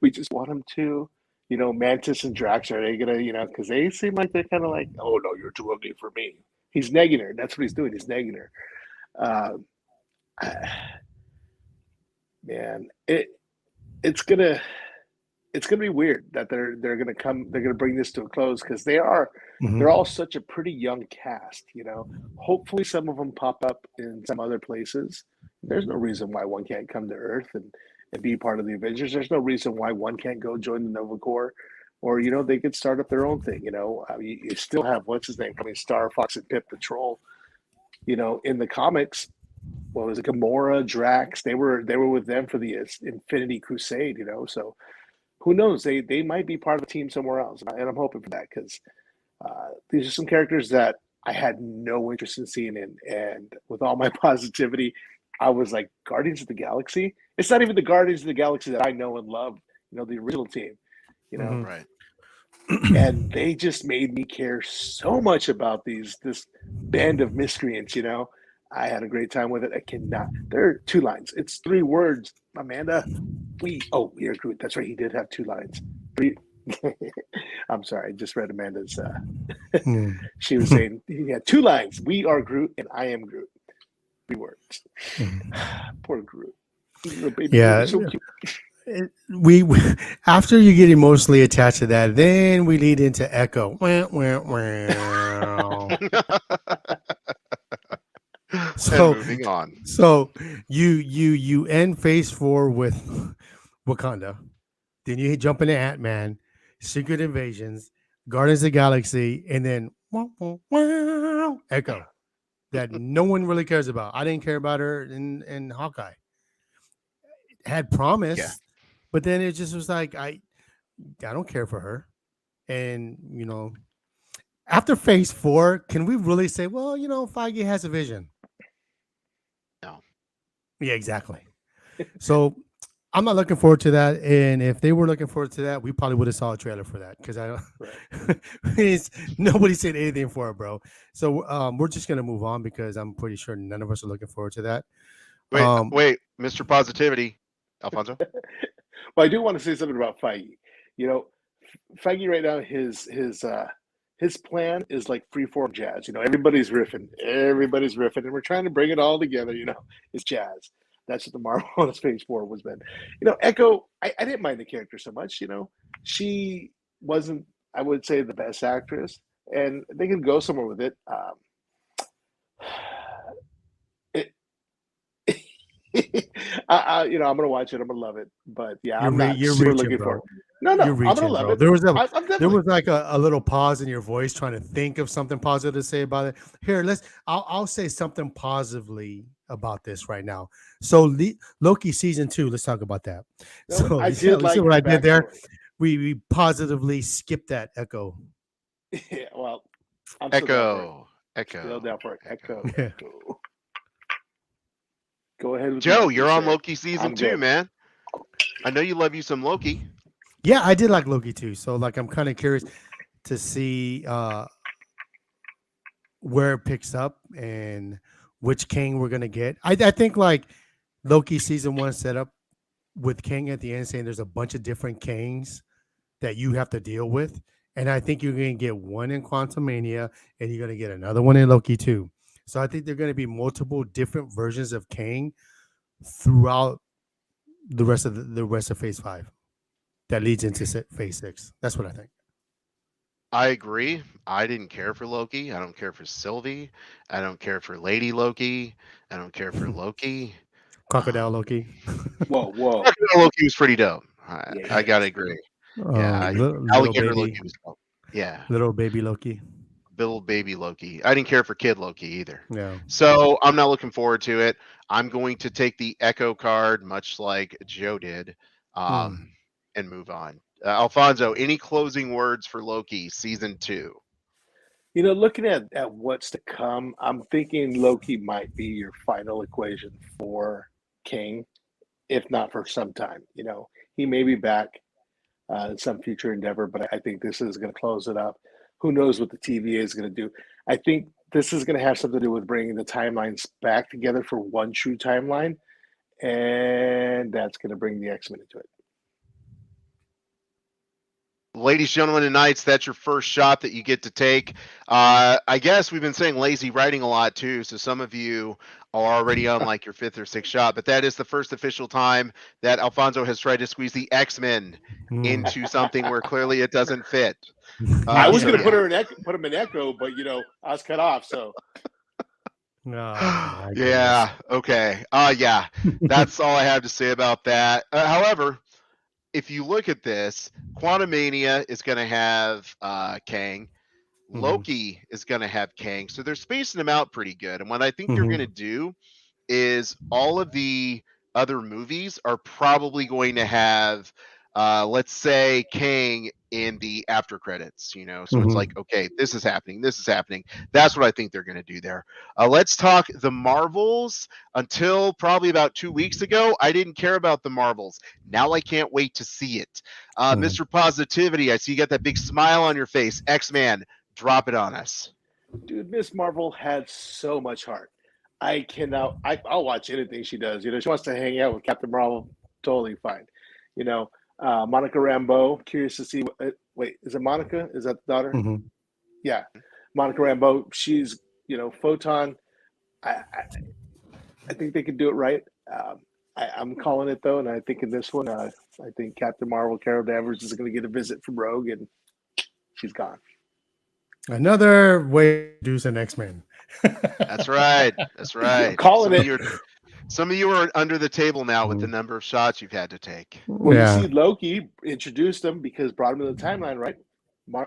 we just want them to, Mantis and Drax, are they going to, because they seem like they're kind of like, oh no, you're too ugly for me. He's negging her. That's what he's doing. He's negging her. Man, it's gonna be weird that they're gonna bring this to a close, because they're all such a pretty young cast. Hopefully some of them pop up in some other places. There's no reason why one can't come to Earth and be part of the Avengers. There's no reason why one can't go join the Nova Corps, or they could start up their own thing. You still have what's his name? Star Fox and Pip the Troll. In the comics, what was it? Gamora, Drax. They were with them for the Infinity Crusade. So. Who knows? They might be part of the team somewhere else, and I'm hoping for that, because these are some characters that I had no interest in seeing in, and with all my positivity, I was like, Guardians of the Galaxy? It's not even the Guardians of the Galaxy that I know and love, the original team, Mhm. Right. and they just made me care so much about this band of miscreants. I had a great time with it. I cannot. There are 2 lines. It's 3 words, Amanda. We are Groot. That's right. He did have 2 lines. I'm sorry. I just read Amanda's. Mm. She was saying he had 2 lines. We are Groot, and I am Groot. 3 words. Mhm. Poor Groot. Little baby Yeah. Groot is so cute. We after you get emotionally attached to that, then we lead into Echo. Wah, wah, wah. And So moving on. so you end phase 4 with Wakanda. Then you jump into Ant-Man, Secret Invasions, Guardians of the Galaxy, and then Echo that no one really cares about. I didn't care about her in Hawkeye. Had promise, Yeah. but then it just was like I don't care for her. And after phase 4, can we really say, well, Feige has a vision? No. Yeah, exactly. So I'm not looking forward to that. And if they were looking forward to that, we probably would have saw a trailer for that because nobody said anything for it, bro. So we're just gonna move on because I'm pretty sure none of us are looking forward to that. Wait, Mr. Positivity, Alfonso. Well, I do want to say something about Feige. Feige right now, his plan is like freeform jazz. Everybody's riffing, and we're trying to bring it all together. It's jazz. That's what the Marvel on phase 4 was been. Echo, I didn't mind the character so much. She wasn't, I would say, the best actress, and they can go somewhere with it. I'm gonna watch it. I'm gonna love it. But yeah, I'm not You're super reaching, looking bro. for it. No, You're I'm gonna reaching, love bro. it. There was I'm there definitely. was like a little pause in your voice trying to think of something positive to say about it. Here, I'll say something positively about this right now. So Loki season 2, let's talk about that. No, So I you did see like what her I did there? backstory. We positively skipped that Echo. Yeah, well, I'm still down for it. Echo. Still down for it. Echo. Yeah. Echo. Go ahead with Joe, Loki, you're on sir. Loki season I'm 2, good. man. I know you love you some Loki. Yeah, I did like Loki too. So like I'm kind of curious to see where it picks up and which King we're gonna get. I think like Loki season 1 set up with King at the end saying there's a bunch of different Kings that you have to deal with. And I think you're gonna get one in Quantumania and you're gonna get another one in Loki too. So I think there are gonna be multiple different versions of King throughout the rest of phase 5 that leads into phase 6. That's what I think. I agree. I didn't care for Loki. I don't care for Sylvie. I don't care for Lady Loki. I don't care for Loki. Crocodile Loki. Whoa. Crocodile Loki was pretty dope. Yeah, I gotta agree. Yeah, little Alligator Loki baby, was dope. Yeah, little baby Loki. little baby Loki. I didn't care for Kid Loki either. Yeah. So I'm not looking forward to it. I'm going to take the Echo card, much like Joe did, and move on. Alfonso, any closing words for Loki season 2? Looking at what's to come, I'm thinking Loki might be your final equation for King, if not for some time. He may be back in some future endeavor, but I think this is going to close it up. Who knows what the TVA is going to do? I think this is going to have something to do with bringing the timelines back together for one true timeline, and that's going to bring the X-Men into it. Ladies, gentlemen, and knights, that's your first shot that you get to take. I guess we've been saying lazy writing a lot too, so some of you are already on like your 5th or 6th shot, but that is the first official time that Alfonso has tried to squeeze the X-Men into something where clearly it doesn't fit. I was going to yeah. put him in Echo, but I was cut off. So yeah. Okay. Yeah. That's all I have to say about that. However, if you look at this, Quantumania is going to have Kang. Loki is going to have Kang. So they're spacing them out pretty good. And what I think you're going to do is all of the other movies are probably going to have let's say Kang in the after credits, so it's Mhm. like, okay, this is happening. That's what I think they're going to do there. Let's talk the Marvels. Until probably about 2 weeks ago, I didn't care about the Marvels. Now I can't wait to see it. Mhm. Mr. Positivity, I see you got that big smile on your face. X-Man, drop it on us. Dude, Miss Marvel had so much heart. I'll watch anything she does. She wants to hang out with Captain Marvel, totally fine. Monica Rambeau, curious to see. Wait, is it Monica? Is that the daughter? Mhm. Yeah, Monica Rambeau. She's, Photon. I think they could do it right. I'm calling it though, and I think in this one, I think Captain Marvel, Carol Danvers, is going to get a visit from Rogue, and she's gone. Another way to introduce an X-Men. That's right. I'm calling it. Some of you are under the table now with the number of shots you've had to take. Well, you see, Loki introduced them because brought him in the timeline, right?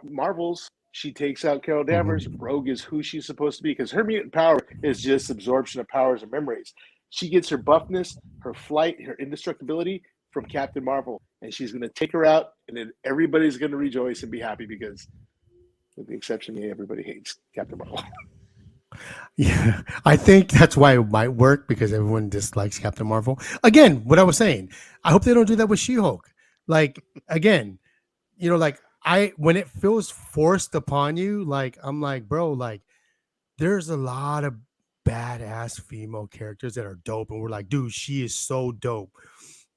Marvel's, she takes out Carol Danvers. Rogue is who she's supposed to be because her mutant power is just absorption of powers and memories. She gets her buffness, her flight, her indestructibility from Captain Marvel, and she's going to take her out, and then everybody's going to rejoice and be happy because, with the exception of me, everybody hates Captain Marvel. Yeah, I think that's why it might work because everyone dislikes Captain Marvel. Again, what I was saying, I hope they don't do that with She-Hulk. Like, again, when it feels forced upon you, like, I'm like, bro, like, there's a lot of badass female characters that are dope, and we're like, dude, she is so dope.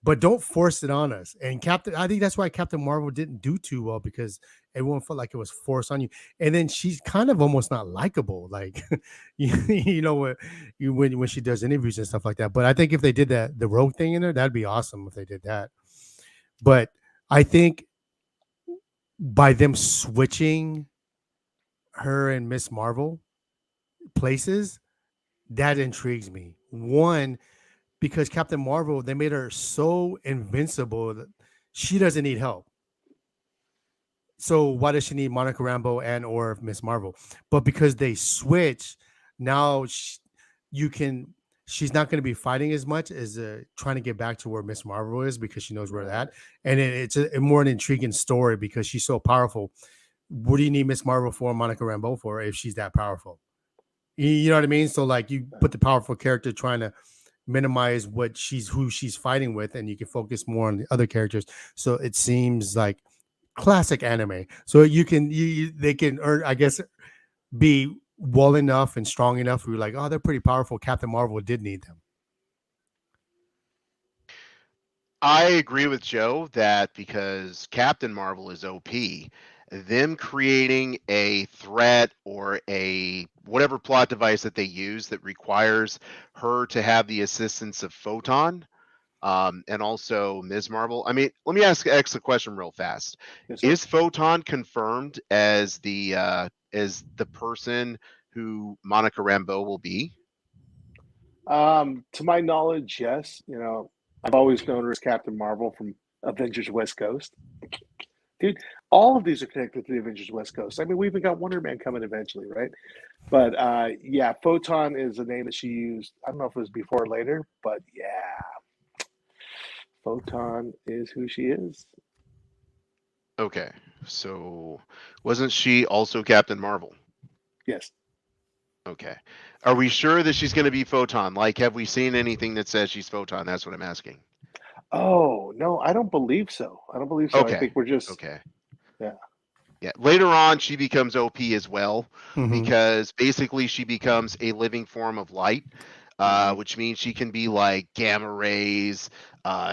But don't force it on us. And I think that's why Captain Marvel didn't do too well because everyone felt like it was forced on you. And then she's kind of almost not likable, like when she does interviews and stuff like that. But I think if they did the Rogue thing in there, that'd be awesome if they did that. But I think by them switching her and Miss Marvel places, that intrigues me. One, because Captain Marvel, they made her so invincible that she doesn't need help. So why does she need Monica Rambeau and or Miss Marvel? But because they switch, now she's not going to be fighting as much as trying to get back to where Miss Marvel is because she knows where they're at. And it's a more an intriguing story because she's so powerful. What do you need Miss Marvel for, Monica Rambeau for, if she's that powerful? You know what I mean? So like you put the powerful character trying to minimize who she's fighting with, and you can focus more on the other characters. So it seems like classic anime. So they can earn, I guess, be well enough and strong enough. We're like, oh, they're pretty powerful. Captain Marvel did need them. I agree with Joe that because Captain Marvel is OP, them creating a threat or a whatever plot device that they use that requires her to have the assistance of Photon, and also Ms. Marvel. I mean, let me ask X a question real fast. Yes, is Photon confirmed as the person who Monica Rambeau will be? To my knowledge, yes. I've always known her as Captain Marvel from Avengers West Coast. Dude, all of these are connected to the Avengers West Coast. I mean, we even got Wonder Man coming eventually, right? But yeah, Photon is a name that she used. I don't know if it was before or later, but yeah, Photon is who she is. Okay, so wasn't she also Captain Marvel? Yes. Okay. Are we sure that she's going to be Photon? Like, have we seen anything that says she's Photon? That's what I'm asking. Oh, no, I don't believe so. Okay. I think we're just... Okay. Yeah. Yeah. Later on, she becomes OP as well, because basically she becomes a living form of light, which means she can be like gamma rays.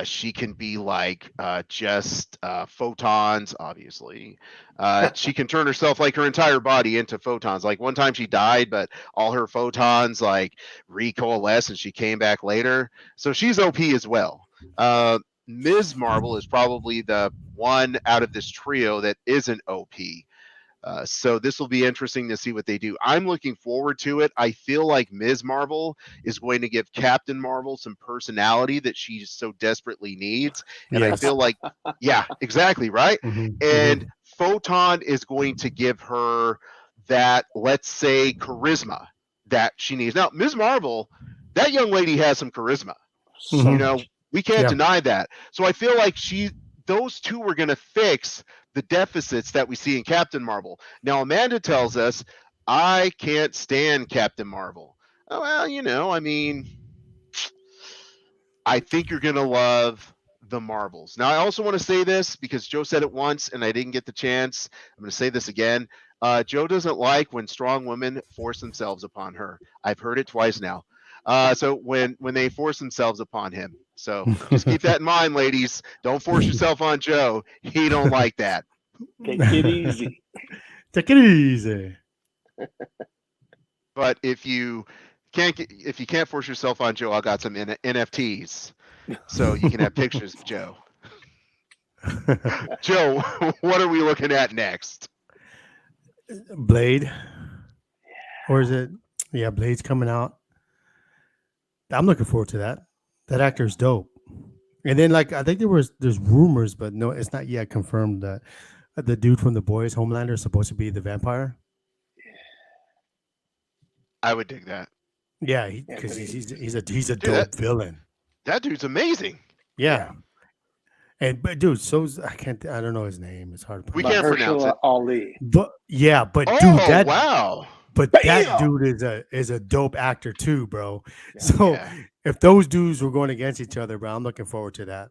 She can be like just photons, obviously. She can turn herself, like her entire body, into photons. Like one time she died, but all her photons like recoalesced and she came back later. So she's OP as well. Ms. Marvel is probably the one out of this trio that isn't OP. So this will be interesting to see what they do. I'm looking forward to it. I feel like Ms. Marvel is going to give Captain Marvel some personality that she so desperately needs. And I feel like, yeah, exactly, right? And Photon is going to give her that, let's say, charisma that she needs. Now, Ms. Marvel, that young lady has some charisma. We can't deny that. So I feel like those two were going to fix the deficits that we see in Captain Marvel. Now, Amanda tells us, I can't stand Captain Marvel. Oh, well, I mean, I think you're going to love the Marvels. Now, I also want to say this because Joe said it once and I didn't get the chance. I'm going to say this again. Joe doesn't like when strong women force themselves upon her. I've heard it twice now. So when they force themselves upon him. So just keep that in mind, ladies. Don't force yourself on Joe. He don't like that. Take it easy. Take it easy. But if you can't force yourself on Joe, I got some NFTs, so you can have pictures of Joe. Joe, what are we looking at next? Blade, or is it? Yeah, Blade's coming out. I'm looking forward to that. That actor's dope. And then, like, I think there's rumors, but no, it's not yet confirmed that the dude from The Boys, Homelander, is supposed to be the vampire. I would dig that. Yeah, because he's a Dude, dope villain. That dude's amazing. Yeah. And but dude, I don't know his name. It's hard to We pronounce. can't pronounce it. Ali. But yeah, but Oh, dude, that wow. but that dude is a dope actor too, bro. So Yeah. if those dudes were going against each other, bro, I'm looking forward to that.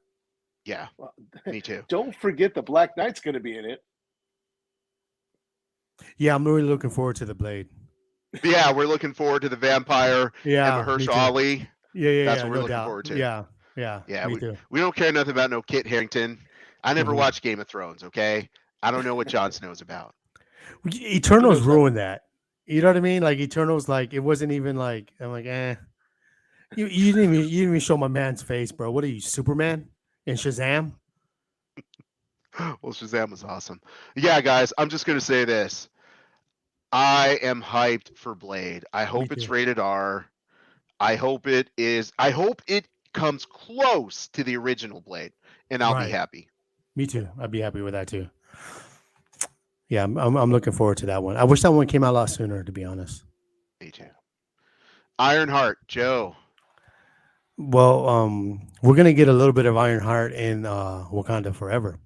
Yeah, Well, me too. Don't forget the Black Knight's going to be in it. Yeah, I'm really looking forward to the Blade. Yeah, we're looking forward to the vampire Yeah, and me Mahershala too. Ali. Yeah, That's what no we're looking doubt. forward to. Yeah, me too. We don't care nothing about no Kit Harington. I never Mhm. watched Game of Thrones, okay? I don't know what Jon Snow's about. Eternals ruined that. You know what I mean? Like Eternals, like it wasn't even like I'm like, You didn't even show my man's face, bro. What are you, Superman and Shazam? Well, Shazam was awesome. Yeah, guys, I'm just gonna say this. I am hyped for Blade. I hope it's too. rated R. I hope it comes close to the original Blade, and I'll be Right. happy. Me too. I'd be happy with that too. Yeah, I'm looking forward to that one. I wish that one came out a lot sooner, to be honest. Me too. Ironheart, Joe. Well, we're gonna get a little bit of Ironheart in Wakanda Forever,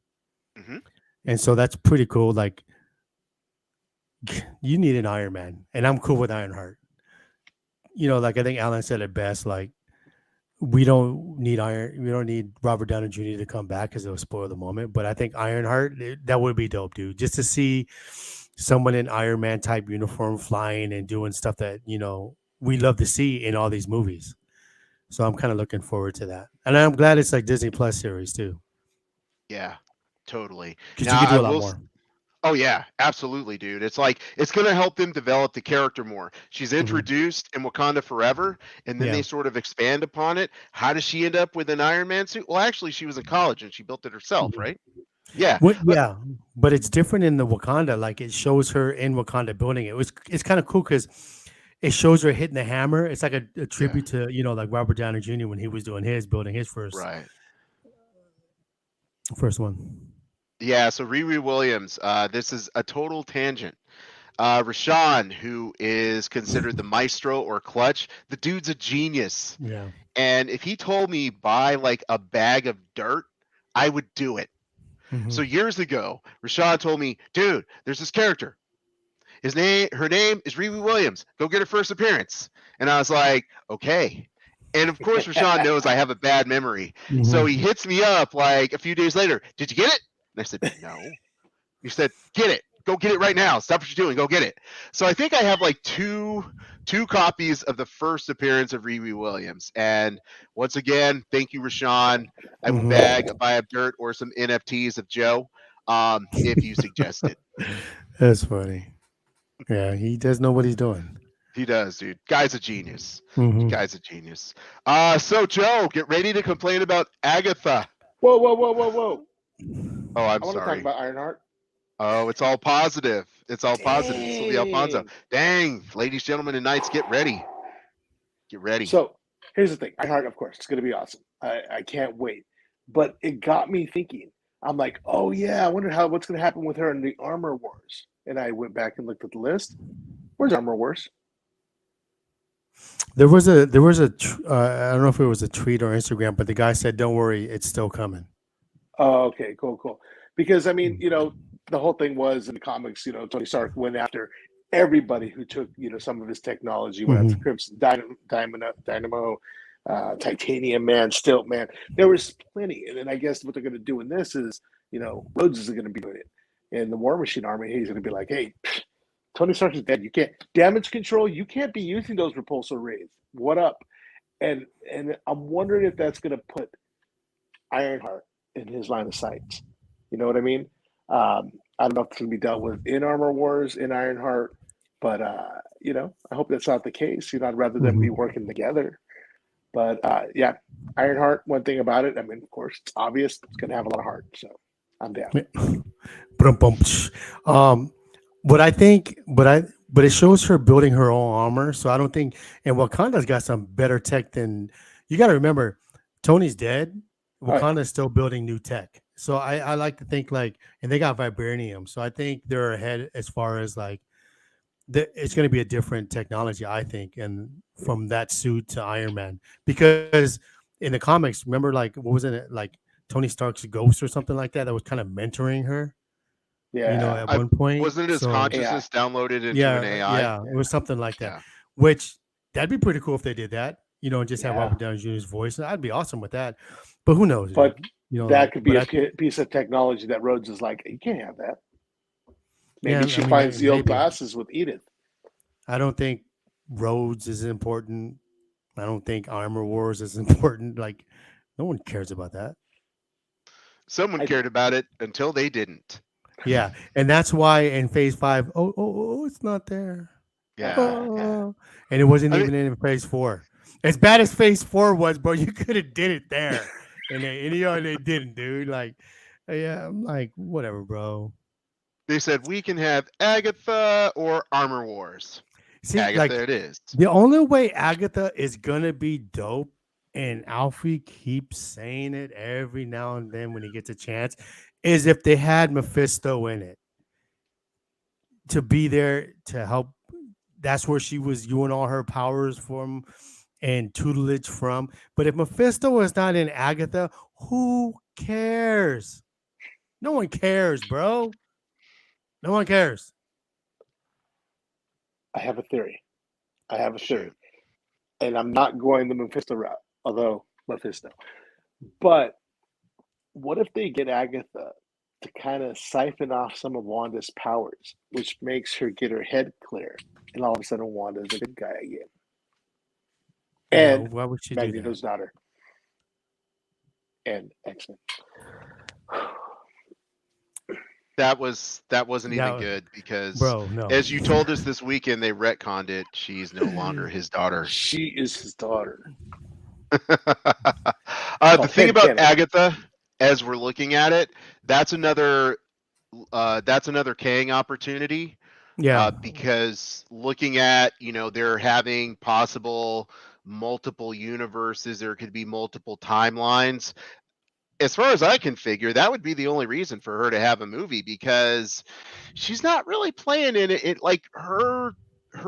Mhm. and so that's pretty cool. Like, you need an Iron Man, and I'm cool with Ironheart. You know, like I think Alan said it best. Like, we don't need Robert Downey Jr. to come back because it'll spoil the moment. But I think Ironheart, that would be dope, dude. Just to see someone in Iron Man type uniform flying and doing stuff that we love to see in all these movies. So I'm kind of looking forward to that, and I'm glad it's like Disney Plus series too, Yeah, totally. because Now, you can I do a lot will more. Oh yeah, absolutely, dude. It's like it's gonna help them develop the character more. She's introduced in Wakanda Forever, and then Yeah. they sort of expand upon it. How does she end up with an Iron Man suit? Well, actually, she was in college and she built it herself, Mhm. right? Yeah. Yeah, but it's different in the Wakanda. Like it shows her in Wakanda building it. It's kind of cool because it shows her hitting the hammer. It's like a tribute to like Robert Downey Jr. when he was doing building his first Right. one. Yeah. So Riri Williams. This is a total tangent. Rashawn, who is considered the maestro or clutch, the dude's a genius. Yeah. And if he told me buy like a bag of dirt, I would do it. Mhm. So years ago, Rashawn told me, dude, there's this character. Her name is Riri Williams. Go get her first appearance. And I was like, okay. And of course, Rashawn knows I have a bad memory. So Mhm. he hits me up like a few days later. Did you get it? And I said, no. He said, get it. Go get it right now. Stop what you're doing. Go get it. So I think I have like two copies of the first appearance of Riri Williams. And once again, thank you, Rashawn. I will Mhm. buy a dirt or some NFTs of Joe if you suggest it. That's funny. Yeah, he does know what he's doing. He does, dude. Guy's a genius. Mhm. Guy's a genius. So Joe, get ready to complain about Agatha. Whoa. Oh, I'm I want to talk sorry. about Ironheart. Oh, it's all positive. It's all positive. This will be Alfonso. Dang. Dang, ladies, gentlemen, and knights, get ready. Get ready. So here's the thing. Ironheart, of course, it's going to be awesome. I can't wait. But it got me thinking. I'm like, oh yeah, I wonder what's going to happen with her in the Armor Wars. And I went back and looked at the list. Where's Armor Wars? There was a I don't know if it was a tweet or Instagram, but the guy said, "Don't worry, it's still coming." Oh, okay, cool. Because I mean, the whole thing was in the comics, Tony Stark went after everybody who took, some of his technology, went after Mhm. Crimson Dynamo, Titanium Man, Stilt Man. There was plenty. And then I guess what they're going to do in this is, Rhodes is going to be doing it. And the War Machine Army, he's going to be like, hey, Tony Stark is dead. You can't damage control. You can't be using those repulsor rays. What up? And I'm wondering if that's going to put Ironheart in his line of sight. You know what I mean? I don't know if it's going to be dealt with in Armor Wars, in Ironheart, but I hope that's not the case. I'd rather them be working together. But yeah, Ironheart. One thing about it, I mean, of course, it's obvious. It's going to have a lot of heart. So I'm down. But I think, but it shows her building her own armor. So I don't think, and Wakanda's got some better tech than. You got to remember, Tony's dead. Wakanda's still building new tech. So I like to think like, and they got vibranium. So I think they're ahead as far as like, it's going to be a different technology, I think, and from that suit to Iron Man, because in the comics, remember, like, what was it, like Tony Stark's ghost or something like that was kind of mentoring her, Yeah. at one point. Wasn't it his So, consciousness downloaded into an AI? yeah, it was something like that. Yeah. Which that'd be pretty cool if they did that, and just have Robert Downey Jr.'s voice. I'd be awesome with that. But who knows? But that could be a piece of technology that Rhodes is like, you can't have that. Maybe Yeah, she I mean, finds the old maybe. glasses with Edith. I don't think Rhodes is important. I don't think Armor Wars is important. Like, no one cares about that. Someone cared about it until they didn't. Yeah, and that's why in Phase 5, it's not there. Yeah. And it wasn't even in Phase 4. As bad as Phase 4 was, bro, you could have did it there, and they didn't, dude. Like, yeah, I'm like, whatever, bro. They said we can have Agatha or Armor Wars. See, Agatha, like, it is. The only way Agatha is gonna be dope, and Alfie keeps saying it every now and then when he gets a chance, is if they had Mephisto in it to be there to help. That's where she was doing all her powers from and tutelage from. But if Mephisto is not in Agatha, who cares? No one cares, bro. No one cares. I have a theory. And I'm not going the Mephisto route, although Mephisto. But what if they get Agatha to kind of siphon off some of Wanda's powers, which makes her get her head clear, and all of a sudden Wanda's a good guy again? And why would she Magneto's do that? daughter. And X-Men. That wasn't even good because, bro, no. As you told us this weekend, they retconned it. She's no longer his daughter. She is his daughter. The thing about Agatha, as we're looking at it, that's another Kang opportunity. Yeah. Because looking at, they're having possible multiple universes, there could be multiple timelines. As far as I can figure, that would be the only reason for her to have a movie, because she's not really playing in it. Like her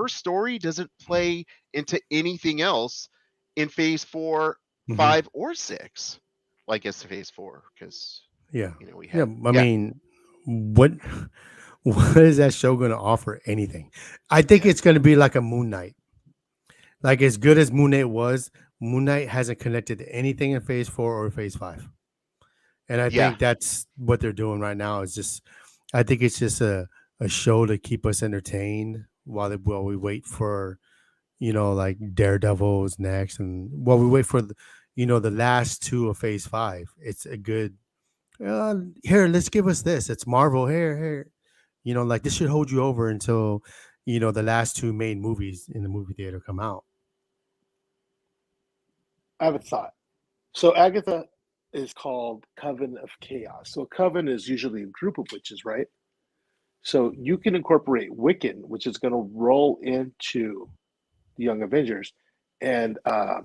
story doesn't play into anything else in Phase 4, 5, or 6. Well, I guess Phase 4, because we have. I mean, what is that show going to offer? Anything? I think it's going to be like a Moon Knight. Like, as good as Moon Knight was, Moon Knight hasn't connected to anything in Phase 4 or Phase 5. And I think that's what they're doing right now. I think it's just a show to keep us entertained while we wait for, like Daredevil's next, and while we wait for the last two of Phase 5. It's a good. Here, let's give us this. It's Marvel. Here. Like, this should hold you over until the last two main movies in the movie theater come out. I have a thought. So Agatha is called Coven of Chaos. So a coven is usually a group of witches, right? So you can incorporate Wiccan, which is going to roll into the Young Avengers. And oh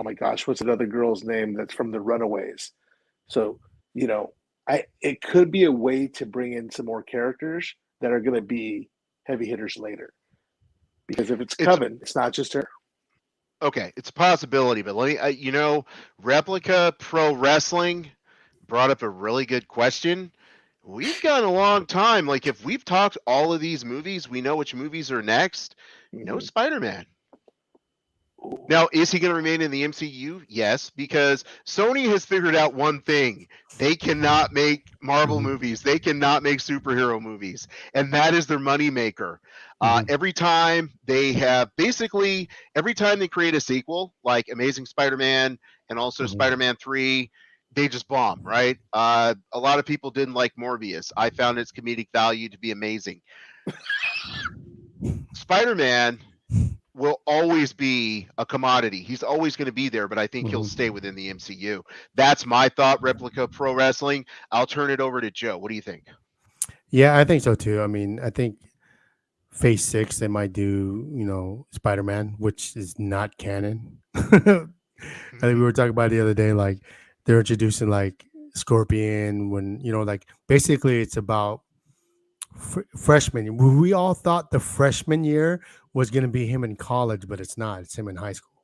my gosh, what's that other girl's name that's from the Runaways? So, it could be a way to bring in some more characters that are going to be heavy hitters later. Because if it's Coven, it's not just her. Okay, it's a possibility, but let me, Replica Pro Wrestling brought up a really good question. We've gone a long time. Like, if we've talked all of these movies, we know which movies are next. No Mhm. Spider-Man. Now, is he going to remain in the MCU? Yes, because Sony has figured out one thing. They cannot make Marvel Mhm. movies. They cannot make superhero movies. And that is their moneymaker. Mhm. Every time they create a sequel, like Amazing Spider-Man and also Mhm. Spider-Man 3, they just bomb, right? A lot of people didn't like Morbius. I found its comedic value to be amazing. Spider-Man will always be a commodity. He's always going to be there, but I think he'll Mhm. stay within the MCU. That's my thought, Replica Pro Wrestling. I'll turn it over to Joe. What do you think? Yeah, I think so too. I mean, I think Phase 6 they might do, Spider-Man, which is not canon. I think we were talking about it the other day, like they're introducing like Scorpion when, like basically it's about freshman. We all thought the freshman year was going to be him in college, but it's not. It's him in high school.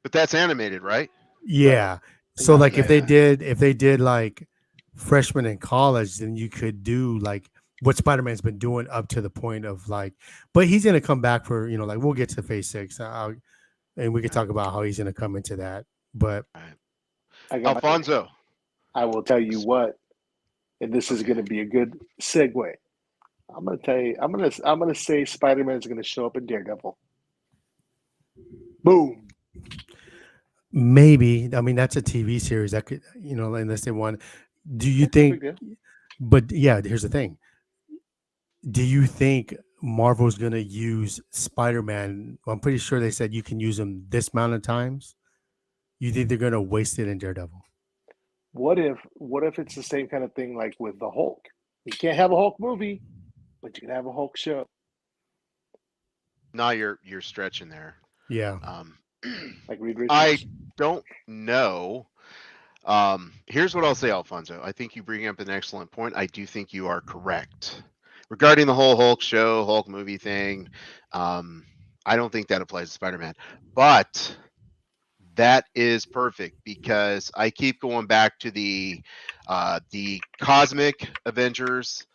But that's animated, right? Yeah. So Yeah, like if yeah. they did like freshman in college, then you could do like what Spider-Man's been doing up to the point of like, but he's gonna come back for like we'll get to Phase 6, and we could talk about how he's gonna come into that. But All right. I got my pick. Alfonso. I will tell you what, and this is Okay. going to be a good segue. I'm going to tell you. I'm going to say Spider-Man is going to show up in Daredevil. Boom. maybe I mean that's a TV series that could unless they want. Do you That's no think? big deal. But yeah, here's the thing. Do you think Marvel's gonna use Spider-Man? I'm pretty sure they said you can use him this amount of times. You think they're gonna waste it in Daredevil? What if it's the same kind of thing like with the Hulk? You can't have a Hulk movie, but you can have a Hulk show. Now you're stretching there. Yeah. Like Reed Richards. I don't know. Here's what I'll say, Alfonso. I think you bring up an excellent point. I do think you are correct regarding the whole Hulk show, Hulk movie thing. I don't think that applies to Spider-Man, but that is perfect because I keep going back to the cosmic Avengers,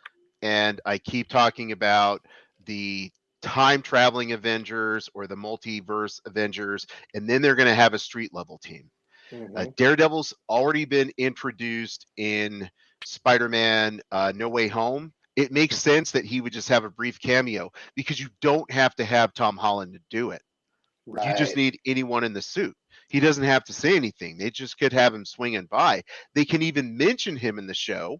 and I keep talking about the time traveling Avengers or the multiverse Avengers, and then they're going to have a street level team. Mhm. Daredevil's already been introduced in Spider-Man No Way Home. It makes sense that he would just have a brief cameo because you don't have to have Tom Holland to do it. Right. You just need anyone in the suit. He doesn't have to say anything. They just could have him swinging by. They can even mention him in the show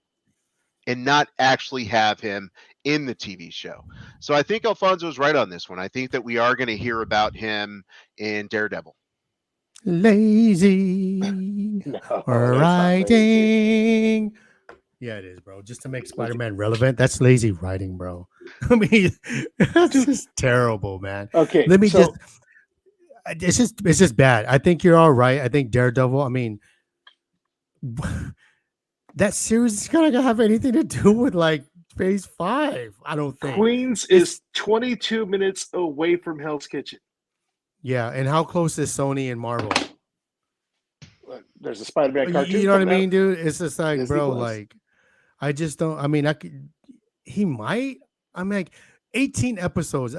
and not actually have him in the TV show. So I think Alfonso is right on this one. I think that we are going to hear about him in Daredevil. Lazy No, that's not lazy. writing. Yeah, it is, bro. Just to make Spider-Man relevant, that's lazy writing, bro. I mean, that's just terrible, man. Okay. Let me so, it's just bad. I think you're all right. I think Daredevil, I mean, that series is not gonna have anything to do with like Phase 5. I don't think. Queens is 22 minutes away from Hell's Kitchen. Yeah, and how close is Sony and Marvel? There's a Spider-Man cartoon. You know what I coming out. mean, dude? It's just like, Disney bro, Plus. like, I just don't. I mean, he might. I mean, like 18 episodes.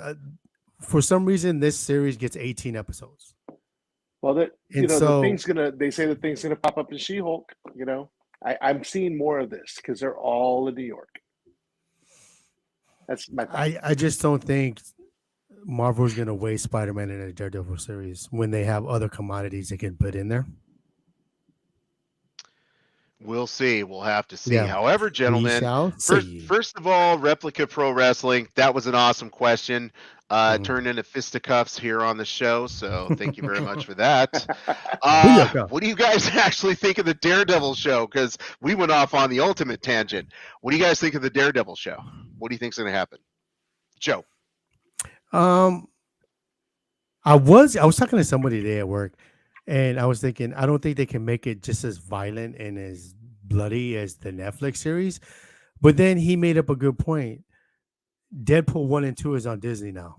For some reason, this series gets 18 episodes. Well, And the so- thing's gonna. They say the thing's gonna pop up in She-Hulk. I'm seeing more of this because they're all in New York. That's my thought. I just don't think Marvel's gonna waste Spider-Man in a Daredevil series when they have other commodities they can put in there. We'll see. We'll have to see. Yeah. However, We gentlemen, shall first, see. first of all, Replica Pro Wrestling, that was an awesome question. Turned into fisticuffs here on the show, so thank you very much for that. Booyaka. What do you guys actually think of the Daredevil show? Because we went off on the ultimate tangent. What do you guys think of the Daredevil show? What do you think's going to happen? Joe. I was talking to somebody today at work, and I was thinking I don't think they can make it just as violent and as bloody as the Netflix series. But then he made up a good point. Deadpool 1 and 2 is on Disney now.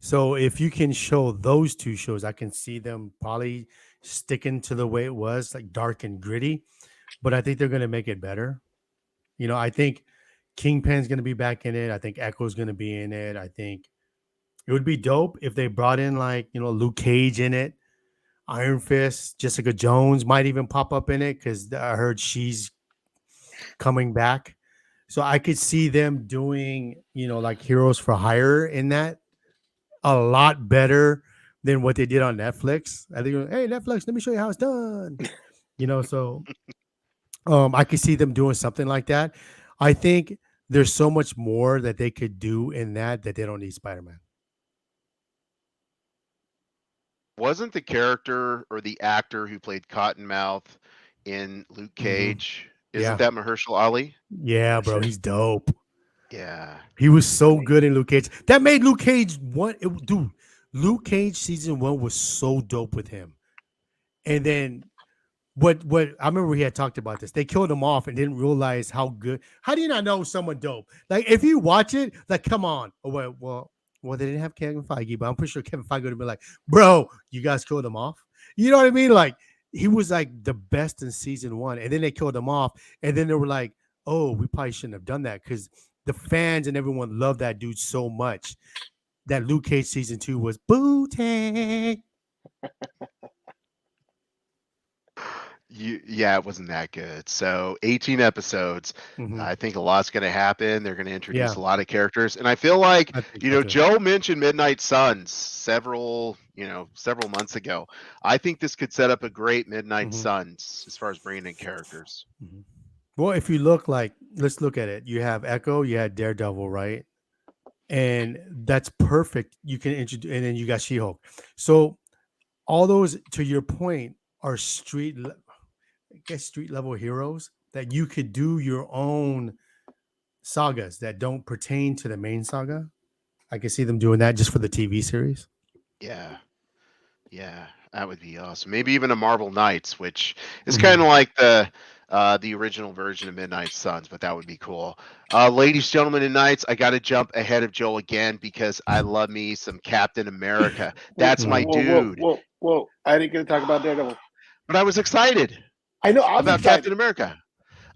So if you can show those two shows, I can see them probably sticking to the way it was, like dark and gritty. But I think they're going to make it better. I think Kingpin's going to be back in it. I think Echo's going to be in it. I think it would be dope if they brought in Luke Cage in it. Iron Fist, Jessica Jones might even pop up in it because I heard she's coming back. So I could see them doing, like Heroes for Hire in that a lot better than what they did on Netflix. I think, hey, Netflix, let me show you how it's done. So I could see them doing something like that. I think there's so much more that they could do in that they don't need Spider-Man. Wasn't the character or the actor who played Cottonmouth in Luke Cage, isn't that Mahershala Ali? Yeah, bro, he's dope. Yeah. He was so good in Luke Cage. That made Luke Cage dude, Luke Cage season 1 was so dope with him. And then what I remember we had talked about this. They killed him off and didn't realize how good. How do you not know someone dope? Like if you watch it, like come on. Oh well, they didn't have Kevin Feige, but I'm pretty sure Kevin Feige would have been like, bro, you guys killed him off. You know what I mean? Like he was like the best in season 1, and then they killed him off, and then they were like, oh, we probably shouldn't have done that because the fans and everyone loved that dude so much that Luke Cage season 2 was booty. Yeah, it wasn't that good. So 18 episodes. I think a lot's going to happen. They're going to introduce a lot of characters. And I feel like, Joe mentioned Midnight Suns several months ago. I think this could set up a great Midnight Suns as far as bringing in characters. Well, if you let's look at it. You have Echo, you had Daredevil, right? And that's perfect. You can introduce, and then you got She-Hulk. So all those, to your point, are street level heroes that you could do your own sagas that don't pertain to the main saga. I can see them doing that just for the TV series. Yeah, that would be awesome. Maybe even a Marvel Knights, which is kind of like the original version of Midnight Suns, but that would be cool. Ladies, gentlemen, and knights, I got to jump ahead of Joel again because I love me some Captain America. That's my dude. Whoa! I didn't get to talk about Daredevil, but I was excited. I know about Captain America.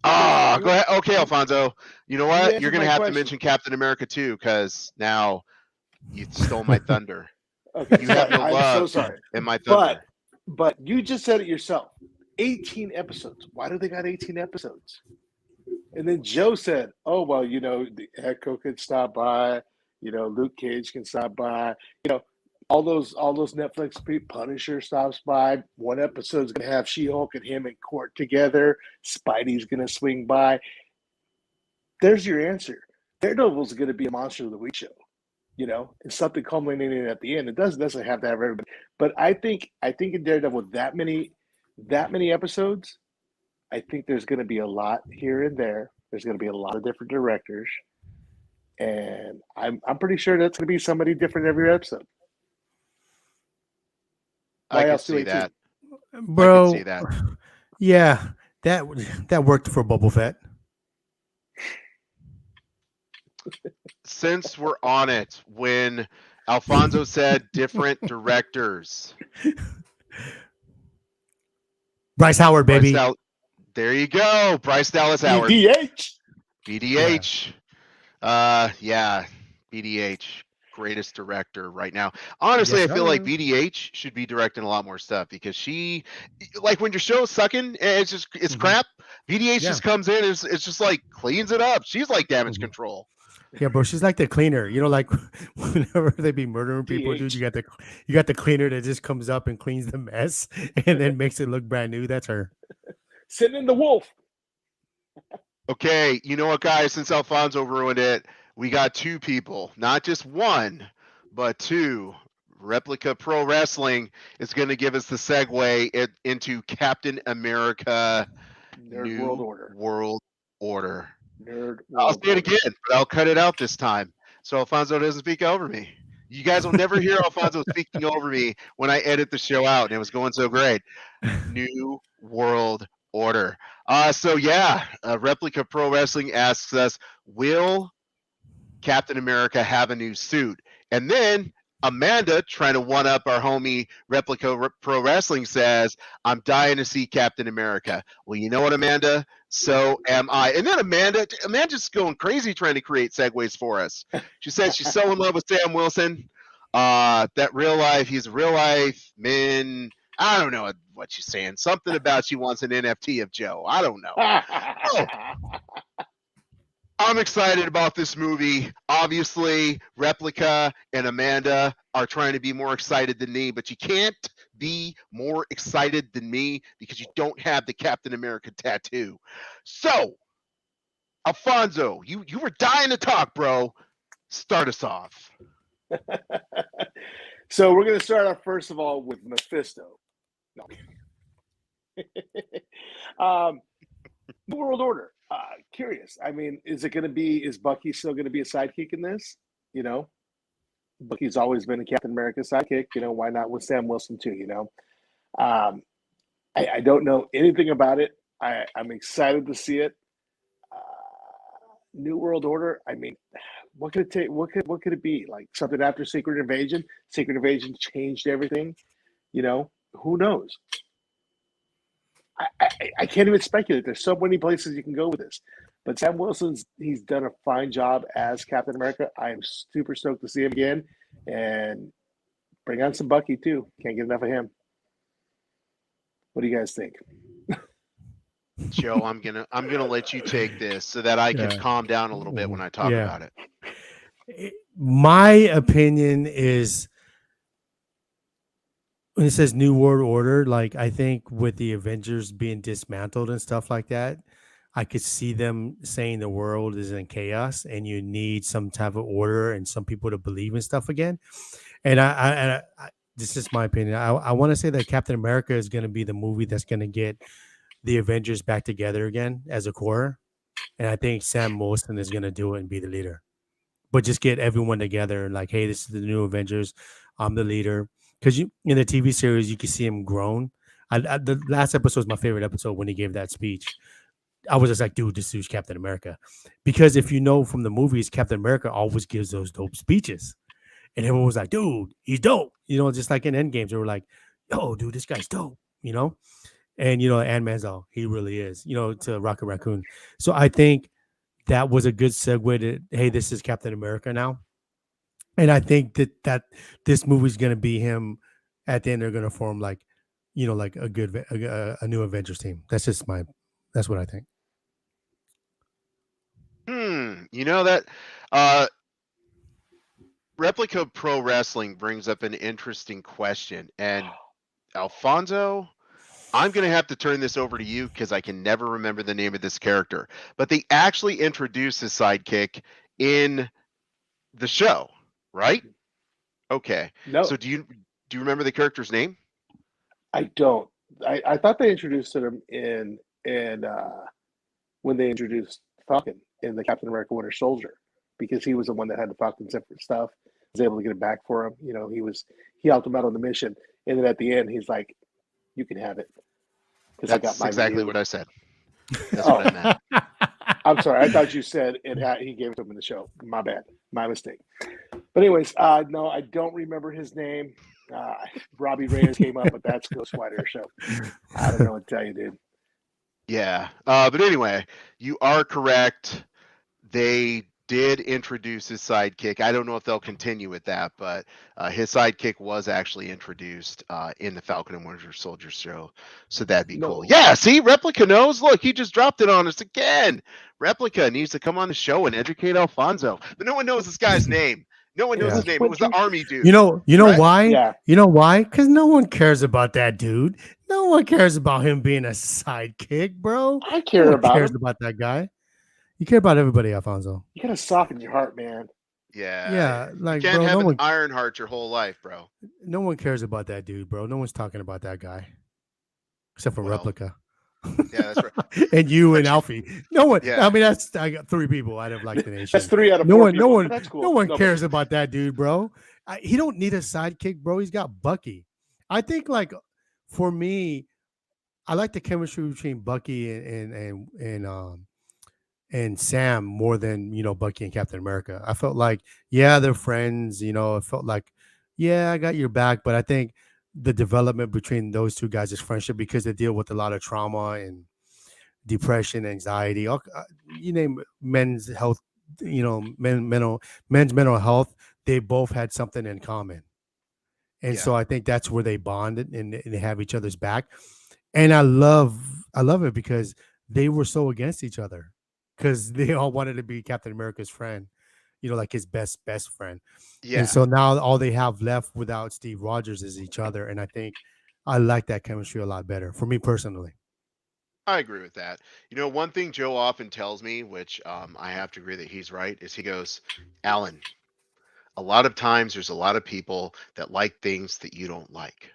Go ahead. Okay, Alfonso. You know what? You're going to have to mention Captain America too, because now you stole my thunder. Okay, you have no love. I'm so sorry. In my thunder. But you just said it yourself. 18 episodes. Why do they got 18 episodes? And then Joe said, "Oh well, the Echo could stop by. Luke Cage can stop by. All those Netflix Punisher stops by. One episode's gonna have She-Hulk and him in court together. Spidey's gonna swing by. There's your answer. Daredevil's gonna be a Monster of the Week show, and something culminating at the end. It doesn't have to have everybody, but I think in Daredevil with that many episodes, I think there's gonna be a lot here and there. There's gonna be a lot of different directors, and I'm pretty sure that's gonna be somebody different every episode. I can see that, bro. I can see that. Yeah, that worked for Boba Fett. Since we're on it, when Alfonso said different directors, Bryce Howard, baby. There you go, Bryce Dallas Howard. BDH. Yeah, BDH. Greatest director right now. Honestly, I feel like BDH should be directing a lot more stuff because she, like when your show's sucking, it's crap. BDH just comes in, it's just like cleans it up. She's like damage control. Yeah, bro, she's like the cleaner. Like whenever they be murdering people, dude, you got the cleaner that just comes up and cleans the mess and then makes it look brand new. That's her. Sitting in the wolf. Okay, you know what, guys? Since Alfonso ruined it, we got two people, not just one, but two. Replica Pro Wrestling is going to give us the segue into Captain America Nerd World Order. I'll say it again, but I'll cut it out this time so Alfonso doesn't speak over me. You guys will never hear Alfonso speaking over me when I edit the show out, and it was going so great. New World Order. Replica Pro Wrestling asks us, will Captain America have a new suit? And then Amanda, trying to one up our homie Replica Pro Wrestling, says, I'm dying to see Captain America. Well, you know what, Amanda? So am I. And then Amanda's going crazy trying to create segues for us. She says she's so in love with Sam Wilson. That real life, he's a real life man. I don't know what she's saying. Something about she wants an NFT of Joe. I don't know. I'm excited about this movie. Obviously, Replica and Amanda are trying to be more excited than me, but you can't be more excited than me because you don't have the Captain America tattoo. So, Alfonso, you were dying to talk, bro. Start us off. So we're going to start off first of all with Mephisto. No. New World Order. Curious. I mean, is Bucky still going to be a sidekick in this? You know, Bucky's always been a Captain America sidekick. You know, why not with Sam Wilson too? You know, I don't know anything about it. I'm excited to see it. New World Order. I mean, what could it take? What could it be? Like something after Secret Invasion? Secret Invasion changed everything. You know, who knows? I can't even speculate. There's so many places you can go with this. But Sam he's done a fine job as Captain America. I am super stoked to see him again. And bring on some Bucky too. Can't get enough of him. What do you guys think? Joe, I'm gonna let you take this so that I can calm down a little bit when I talk about it. My opinion is, when it says New World Order, like I think with the Avengers being dismantled and stuff like that, I could see them saying the world is in chaos and you need some type of order and some people to believe in stuff again. And I this is my opinion. I want to say that Captain America is going to be the movie that's going to get the Avengers back together again as a core. And I think Sam Wilson is going to do it and be the leader. But just get everyone together and like, hey, this is the new Avengers. I'm the leader. Because in the TV series, you can see him grown. The last episode was my favorite episode when he gave that speech. I was just like, dude, this dude's Captain America. Because if you know from the movies, Captain America always gives those dope speeches. And everyone was like, dude, he's dope. You know, just like in Endgames, they were like, yo, dude, this guy's dope, you know? And, you know, Ant-Man's all, he really is, you know, to Rocket Raccoon. So I think that was a good segue to, hey, this is Captain America now. And I think that this movie's going to be him at the end. They're going to form like, you know, like a new Avengers team. That's what I think. You know that Replica Pro Wrestling brings up an interesting question. And Alfonso, I'm going to have to turn this over to you because I can never remember the name of this character. But they actually introduced his sidekick in the show, right? Okay. No. So do you remember the character's name? I don't. I thought they introduced him in when they introduced Falcon in the Captain America Winter Soldier, because he was the one that had the Falcon separate stuff. Was able to get it back for him. You know, he helped him out on the mission, and then at the end, he's like, "You can have it." That's exactly what I said. That's what I meant. I'm sorry. I thought you said he gave it to him in the show. My bad. My mistake. But anyways, no, I don't remember his name. Robbie Reyes came up, but that's Ghost Rider. So I don't know what to tell you, dude. Yeah. But anyway, you are correct. They did introduce his sidekick. I don't know if they'll continue with that, but his sidekick was actually introduced in the Falcon and Winter Soldier show. So that'd be cool. Yeah, see, Replica knows. Look, he just dropped it on us again. Replica needs to come on the show and educate Alfonso. But no one knows this guy's name. No one knows his name. It was the army dude. You know right? why? Yeah. You know why? Because no one cares about that dude. No one cares about him being a sidekick, bro. I care about him. About that guy. You care about everybody, Alfonso. You gotta soften your heart, man. Yeah. Like, you can't bro, have an iron heart your whole life, bro. No one cares about that dude, bro. No one's talking about that guy, except for Replica. Yeah, that's right. And you and Alfie. No one. Yeah. I mean, I got 3 people out of like the nation. That's 3 out of 4 people. That's cool. No one cares about that dude, bro. He don't need a sidekick, bro. He's got Bucky. I think, like, for me, I like the chemistry between Bucky and Sam more than, you know, Bucky and Captain America. I felt like, yeah, they're friends. You know, it felt like Yeah, I got your back, but I think the development between those two guys is friendship because they deal with a lot of trauma and depression, anxiety, you name it, men's health, men's mental health. They both had something in common, and Yeah. so I think that's where they bonded and they have each other's back. And I love it because they were so against each other because they all wanted to be Captain America's friend, like his best friend. And Yeah. so now all they have left without Steve Rogers is each other. And I think I like that chemistry a lot better for me personally. I agree with that. One thing Joe often tells me, which I have to agree that he's right, is he goes, Alan, a lot of times there's a lot of people that like things that you don't like.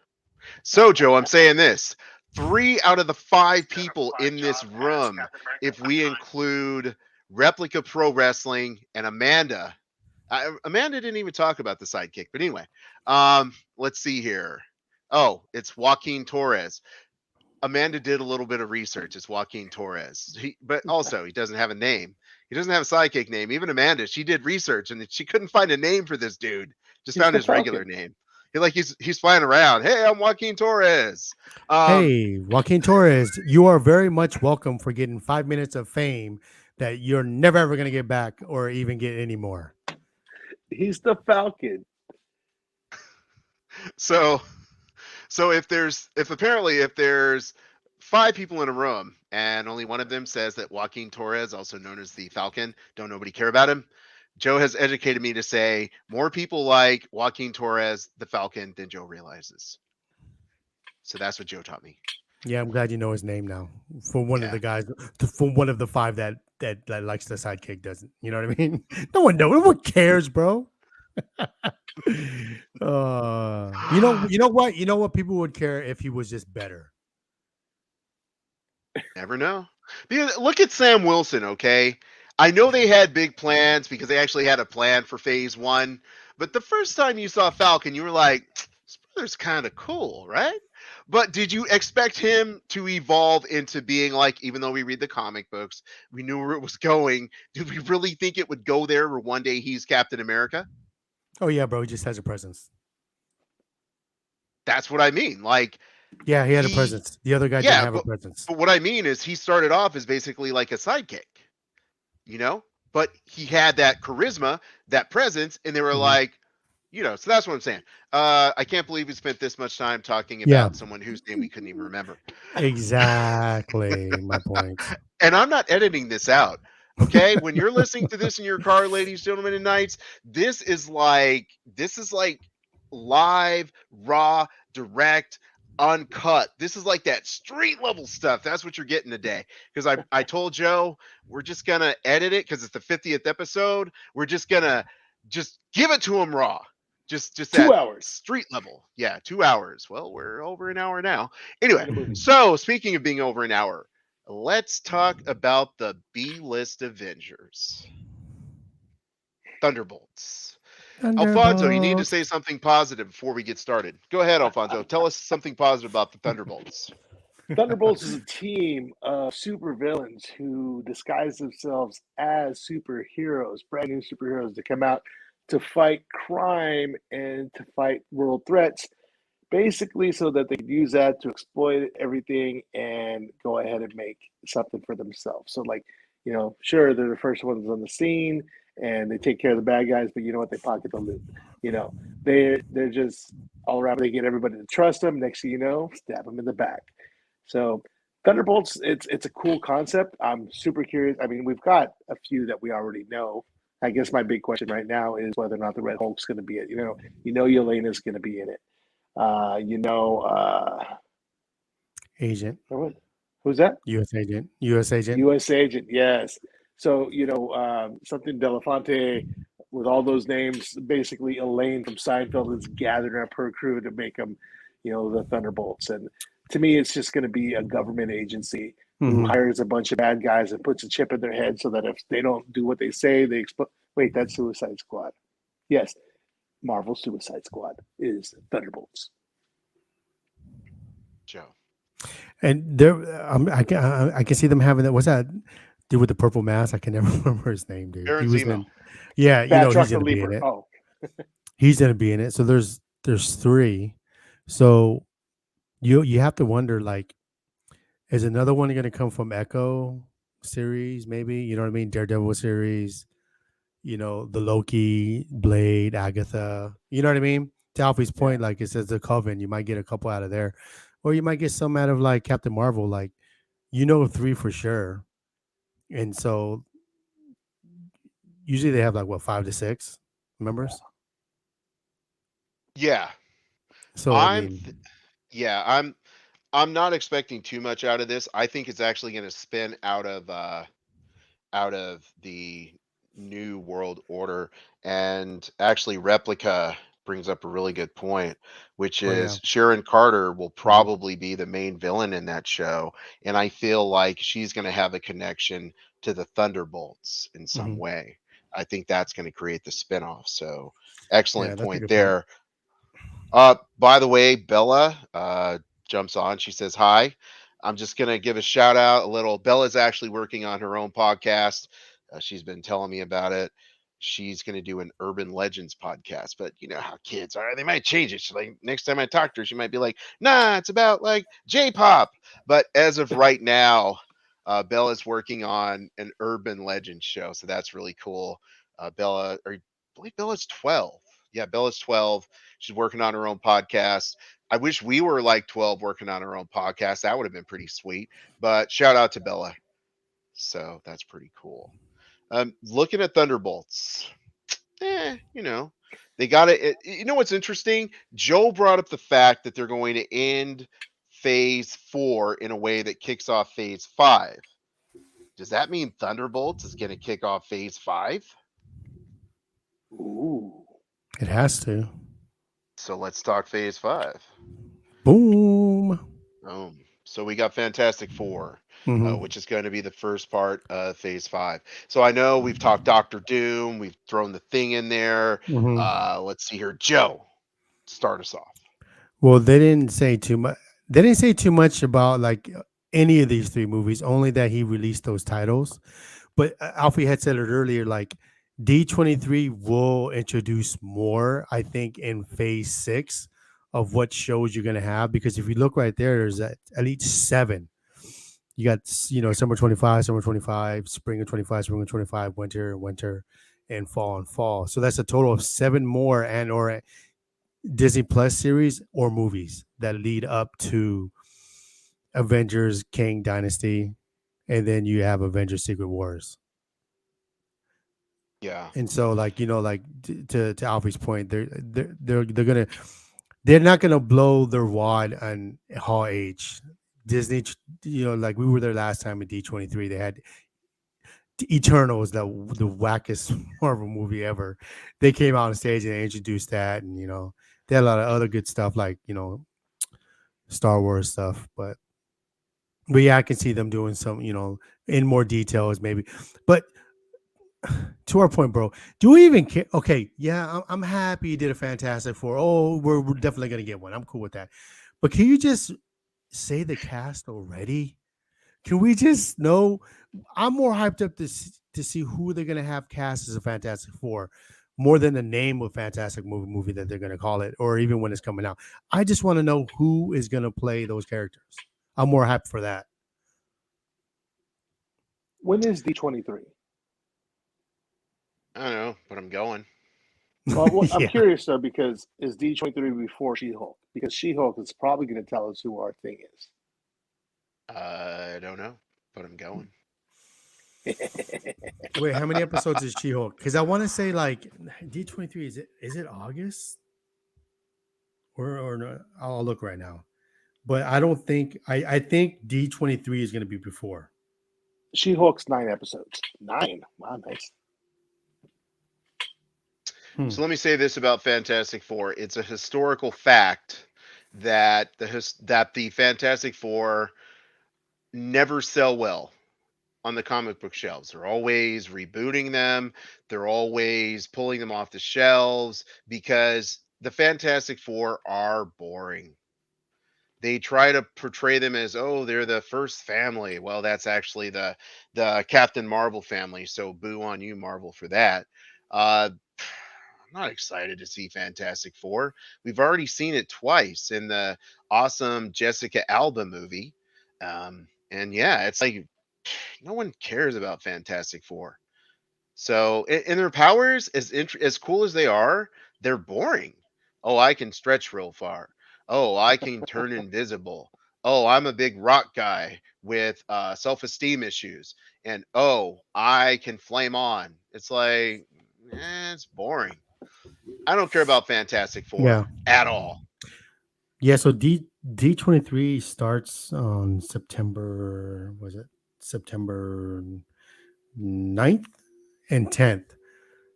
So, Joe, I'm saying this: 3 out of the 5 people in this room, if we include Replica Pro Wrestling and Amanda, Amanda didn't even talk about the sidekick, but anyway, let's see here. Oh, it's Joaquin Torres. Amanda did a little bit of research. It's Joaquin Torres. But also, he doesn't have a name. He doesn't have a sidekick name. Even Amanda, she did research and she couldn't find a name for this dude. Just He's found the his regular Falcon. name. He's flying around. Hey, I'm Joaquin Torres. Hey, Joaquin Torres, you are very much welcome for getting 5 minutes of fame that you're never ever going to get back or even get any more. He's the Falcon. So if there's 5 people in a room and only one of them says that Joaquin Torres, also known as the Falcon, don't nobody care about him. Joe has educated me to say more people like Joaquin Torres, the Falcon, than Joe realizes. So that's what Joe taught me. Yeah, I'm glad you know his name now. For one of the guys, for one of the 5 that likes the sidekick doesn't. You know what I mean? No one knows. No one cares, bro. You know what? People would care if he was just better. Never know. Because look at Sam Wilson, okay? I know they had big plans because they actually had a plan for phase 1, but the first time you saw Falcon, you were like, this brother's kind of cool, right? But did you expect him to evolve into being like, even though we read the comic books, we knew where it was going, did we really think it would go there where one day he's Captain America? Oh yeah, bro, he just has a presence. That's what I mean. Like, yeah, he had a presence. The other guy didn't have a presence. But what I mean is he started off as basically like a sidekick, but he had that charisma, that presence, and they were like, so that's what I'm saying. I can't believe we spent this much time talking about someone whose name we couldn't even remember. Exactly my point. And I'm not editing this out. Okay, when you're listening to this in your car, ladies, gentlemen, and knights, this is like live, raw, direct, uncut. This is like that street level stuff. That's what you're getting today. Because I told Joe we're just gonna edit it because it's the 50th episode. We're just gonna give it to him raw. Just 2 hours. Street level. Yeah, 2 hours. Well, we're over an hour now. Anyway, so speaking of being over an hour, let's talk about the B-list Avengers. Thunderbolts. Alfonso, you need to say something positive before we get started. Go ahead, Alfonso. Tell us something positive about the Thunderbolts. Thunderbolts is a team of supervillains who disguise themselves as superheroes, brand new superheroes to come out to fight crime and to fight world threats, basically so that they can use that to exploit everything and go ahead and make something for themselves. So sure, they're the first ones on the scene and they take care of the bad guys, but you know what? They pocket the loot. They're just all around. They get everybody to trust them. Next thing you know, stab them in the back. So Thunderbolts, it's a cool concept. I'm super curious. I mean, we've got a few that we already know. I guess my big question right now is whether or not the Red Hulk's going to be it. Yelena's going to be in it. Agent. Who's that? U.S. Agent. U.S. Agent. U.S. Agent. Yes. So something Delafonte with all those names. Basically, Elaine from Seinfeld is gathering up her crew to make them, the Thunderbolts. And to me, it's just going to be a government agency who hires a bunch of bad guys and puts a chip in their head so that if they don't do what they say, they explode. Wait, that's Suicide Squad. Yes, Marvel Suicide Squad is Thunderbolts. Joe. And there, I can see them having that. What's that dude with the purple mask? I can never remember his name, dude. Aaron He was Zemo. he's going to be in it. Oh, He's going to be in it. So there's There's three. So you have to wonder, like, is another one going to come from Echo series? Maybe, you know what I mean? Daredevil series. The Loki, Blade, Agatha. You know what I mean? To Alfie's Yeah. point, like it says the Coven, you might get a couple out of there, or you might get some out of like Captain Marvel. Like, three for sure. And so usually they have like what, 5 to 6 members. Yeah, So I I'm. mean, Yeah, I'm not expecting too much out of this. I think it's actually going to spin out of the new world order. And actually, Replica brings up a really good point, which oh yeah, is Sharon Carter will hmm probably be the main villain in that show. And I feel like she's going to have a connection to the Thunderbolts in some hmm way. I think that's going to create the spinoff. So, excellent yeah, that's a point good point. there. By the way, Bella jumps on. She says, "Hi. I'm just going to give a shout out a little. Bella's actually working on her own podcast. She's been telling me about it. She's going to do an urban legends podcast, but you know how kids are. They might change it. She's like, next time I talk to her, she might be like, nah, it's about like J-pop. But as of right now, Bella's working on an urban legend show. So that's really cool. I believe Bella's 12. Yeah, Bella's 12. She's working on her own podcast. I wish we were like 12 working on our own podcast. That would have been pretty sweet. But shout out to Bella. So that's pretty cool. Looking at Thunderbolts, they got it. You know what's interesting? Joe brought up the fact that they're going to end phase 4 in a way that kicks off phase 5. Does that mean Thunderbolts is going to kick off phase 5? Ooh. It has to. So let's talk phase 5. Boom. So we got Fantastic Four, hmm which is going to be the first part of Phase 5. So I know we've talked Doctor Doom, we've thrown the Thing in there. hmm Let's see here, Joe, start us off. Well, they didn't say too much. They didn't say too much about like any of these three movies. Only that he released those titles. But Alfie had said it earlier. Like D23 will introduce more, I think, in Phase 6 of what shows you're gonna have. Because if you look right there, there's at least 7. You got summer 25, summer 25, spring of 25, spring of 25, winter, and fall. So that's a total of 7 more and or Disney Plus series or movies that lead up to Avengers King Dynasty, and then you have Avengers Secret Wars. Yeah, And so, like like to Alfie's point, they're not gonna blow their wad on Hall H. Disney, like we were there last time in D23. They had Eternals, the wackest Marvel movie ever. They came out on stage and they introduced that, and they had a lot of other good stuff like Star Wars stuff, but yeah, I can see them doing some in more details maybe. But to our point, bro, do we even care? Okay, yeah, I'm happy you did a Fantastic Four. Oh, we're definitely gonna get one. I'm cool with that. But can you just say the cast already? Can we just know? I'm more hyped up to see who they're gonna have cast as a Fantastic Four, more than the name of Fantastic movie that they're gonna call it, or even when it's coming out. I just want to know who is gonna play those characters. I'm more hyped for that. When is D23? I don't know, but I'm going. Well, I'm Yeah. curious though, because is D23 before She-Hulk? Because She-Hulk is probably going to tell us who our Thing is. I don't know, but I'm going. Wait, how many episodes is She-Hulk? Because I want to say like D23. Is it August? Or no? I'll look right now. But I don't think I think D23 is going to be before. She-Hulk's 9 episodes. 9. Wow, nice. So let me say this about Fantastic Four: it's a historical fact that the Fantastic Four never sell well on the comic book shelves. They're always rebooting them. They're always pulling them off the shelves because the Fantastic Four are boring. They try to portray them as, oh, they're the first family. Well, that's actually the Captain Marvel family. So boo on you, Marvel, for that. Uh, I'm not excited to see Fantastic Four. We've already seen it twice in the awesome Jessica Alba movie. And yeah, it's like no one cares about Fantastic Four. So, and their powers, as cool as they are, they're boring. Oh, I can stretch real far. Oh, I can turn invisible. Oh, I'm a big rock guy with self-esteem issues. And oh, I can flame on. It's like, it's boring. I don't care about Fantastic Four Yeah. at all. Yeah, so D23 starts on September, was it September 9th and 10th.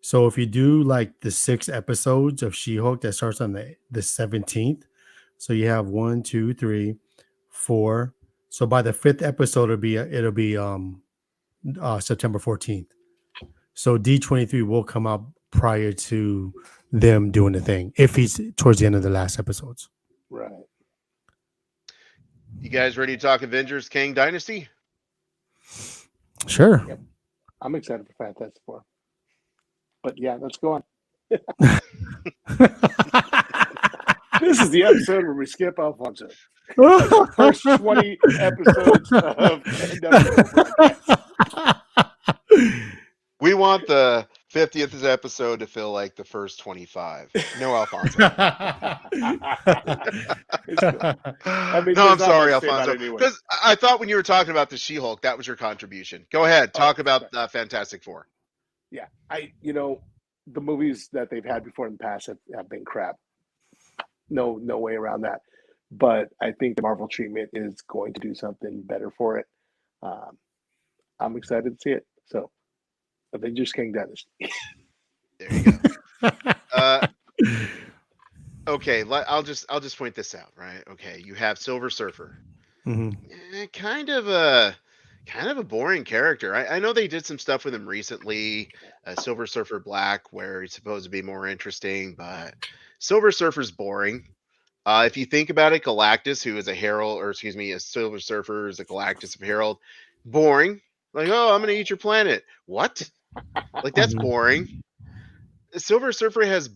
So if you do like the 6 episodes of She-Hulk, that starts on the 17th. So you have 1, 2, 3, 4. So by the 5th episode it'll be September 14th. So D23 will come out prior to them doing the thing if he's towards the end of the last episodes. Right. You guys ready to talk Avengers Kang Dynasty? Sure. Yep. I'm excited for Fantastic Four. But yeah, let's go on. This is the episode where we skip Alfonso. First 20 episodes of NWO. We want the 50th episode to feel like the first 25. No Alfonso. It's cool. I mean, No, I'm there's not sorry, much to say about Alfonso. it anyway. Because I thought when you were talking about the She-Hulk, that was your contribution. Go ahead, talk about Fantastic Four. Yeah, the movies that they've had before in the past have been crap. No way around that. But I think the Marvel treatment is going to do something better for it. I'm excited to see it. So, Avengers Kang Dynasty. There you go. Okay, I'll just point this out, right? Okay, you have Silver Surfer. Mm-hmm. Kind of a boring character. I know they did some stuff with him recently, Silver Surfer Black, where he's supposed to be more interesting, but Silver Surfer's boring. If you think about it, Galactus, who is a herald, or excuse me, a Silver Surfer is a Galactus of Herald, boring. Like, oh, I'm gonna eat your planet. What? Like that's boring. Silver Surfer is a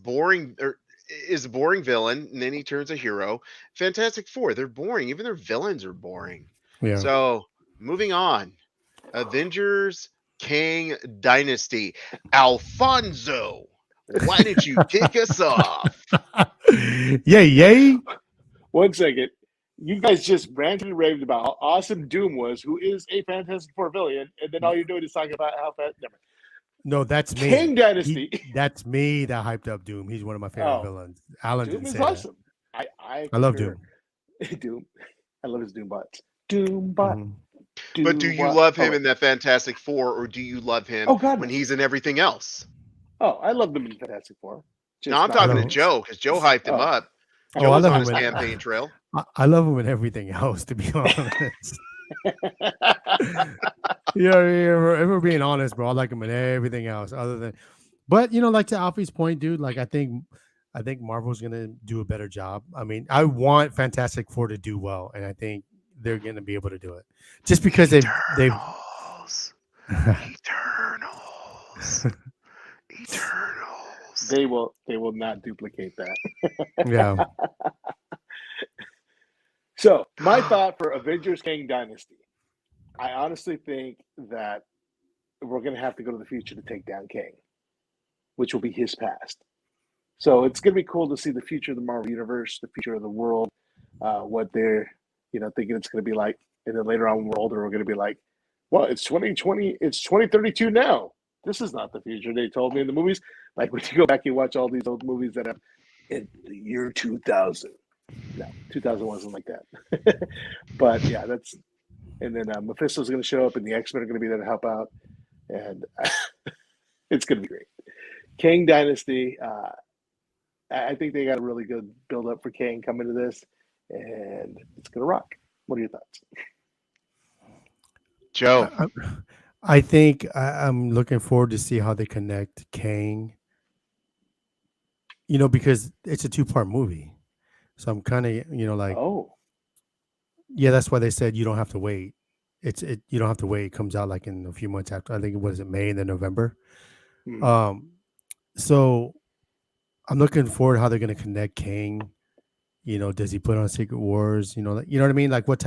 boring villain, and then he turns a hero. Fantastic Four, they're boring. Even their villains are boring. Yeah. So moving on, Avengers Kang Dynasty. Alfonso, why did you kick us off? Yay. 1 second. You guys just ranted and raved about how awesome Doom was, who is a Fantastic Four villain, and then all you're doing is talking about how fast. No, that's me. Kang Dynasty. That's me that hyped up Doom. He's one of my favorite villains. Alan Doom didn't is say awesome. I love Doom. Doom. I love his Doom bots. Doom bot. Mm-hmm. But do you love him in that Fantastic Four, or do you love him when he's in everything else? Oh, I love them in Fantastic Four. No, I'm talking to Joe, because Joe hyped him up. Joe was on his campaign trail. I love him in everything else, to be honest. If we're being honest, bro, I like him in everything else other than, but like to Alfie's point, dude, like I think Marvel's gonna do a better job. I mean, I want Fantastic Four to do well, and I think they're gonna be able to do it just because they've Eternals. They will not duplicate that. Yeah. So my thought for Avengers Kang Dynasty, I honestly think that we're going to have to go to the future to take down Kang, which will be his past. So it's going to be cool to see the future of the Marvel Universe, the future of the world, what they're thinking it's going to be like. And then later on, we're older, we're going to be like, well, it's 2020, it's 2032 now. This is not the future they told me in the movies. Like when you go back and watch all these old movies that have in the year 2000. No, 2000 wasn't like that. But yeah, and then Mephisto's going to show up and the X-Men are going to be there to help out. And it's going to be great. Kang Dynasty, I think they got a really good build up for Kang coming to this, and it's going to rock. What are your thoughts? Joe. I think I'm looking forward to see how they connect Kang. Because it's a 2-part movie. So I'm kind of, like, yeah, that's why they said you don't have to wait. You don't have to wait. It comes out like in a few months after. I think May and then November. So I'm looking forward to how they're going to connect Kang. Does he put on Secret Wars? You know what I mean? Like what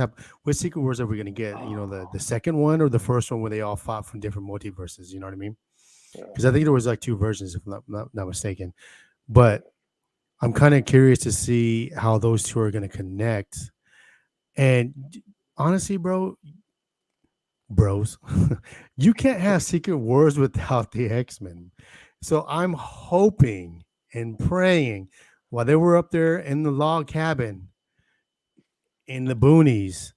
Secret Wars are we going to get? The second one or the first one where they all fought from different multiverses? You know what I mean? Yeah. Because I think there was like two versions, if I'm not mistaken. But I'm kind of curious to see how those two are going to connect. And honestly, bros, you can't have Secret Wars without the X-Men. So I'm hoping and praying while they were up there in the log cabin in the boonies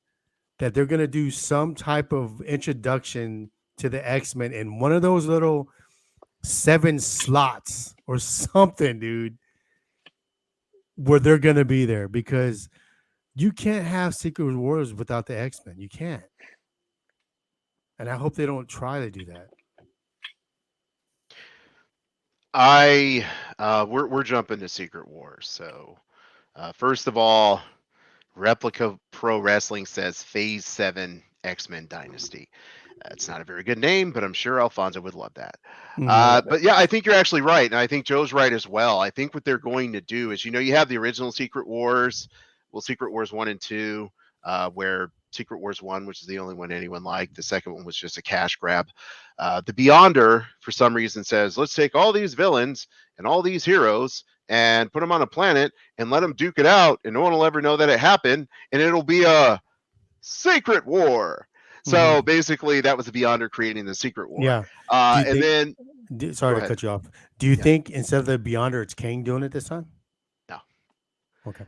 that they're going to do some type of introduction to the X-Men in one of those little 7 slots or something, dude, where they're going to be there, because you can't have Secret Wars without the X-Men. You can't. And I hope they don't try to do that. We're jumping to Secret Wars. So first of all, Replica Pro Wrestling says Phase 7 X-Men Dynasty. It's not a very good name, but I'm sure Alfonso would love that. But yeah, I think you're actually right. And I think Joe's right as well. I think what they're going to do is, you have the original Secret Wars, Secret Wars 1 and 2, where Secret Wars 1, which is the only one anyone liked. The second one was just a cash grab. The Beyonder, for some reason, says, let's take all these villains and all these heroes and put them on a planet and let them duke it out, and no one will ever know that it happened, and it'll be a Secret War. So basically, that was the Beyonder creating the Secret War. Yeah. Sorry to cut you off. Do you think instead of the Beyonder, it's Kang doing it this time? No. Okay.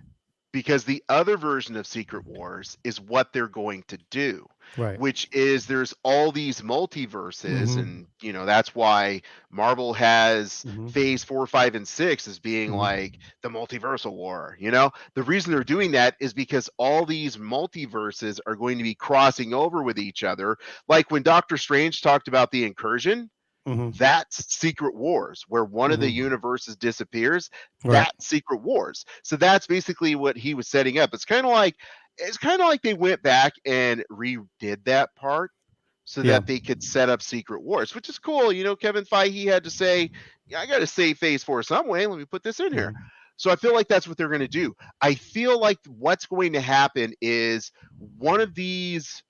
Because the other version of Secret Wars is what they're going to do, right? Which is there's all these multiverses, and that's why Marvel has Phase 4, 5, and 6 as being like the multiversal war. The reason they're doing that is because all these multiverses are going to be crossing over with each other. Like when Doctor Strange talked about the incursion. That's Secret Wars, where one of the universes disappears. That's Secret Wars. So that's basically what he was setting up. It's kind of like they went back and redid that part so that they could set up Secret Wars, which is cool. Kevin Feige had to say, I got to save Phase 4 some way. Let me put this in here. So I feel like that's what they're going to do. I feel like what's going to happen is one of these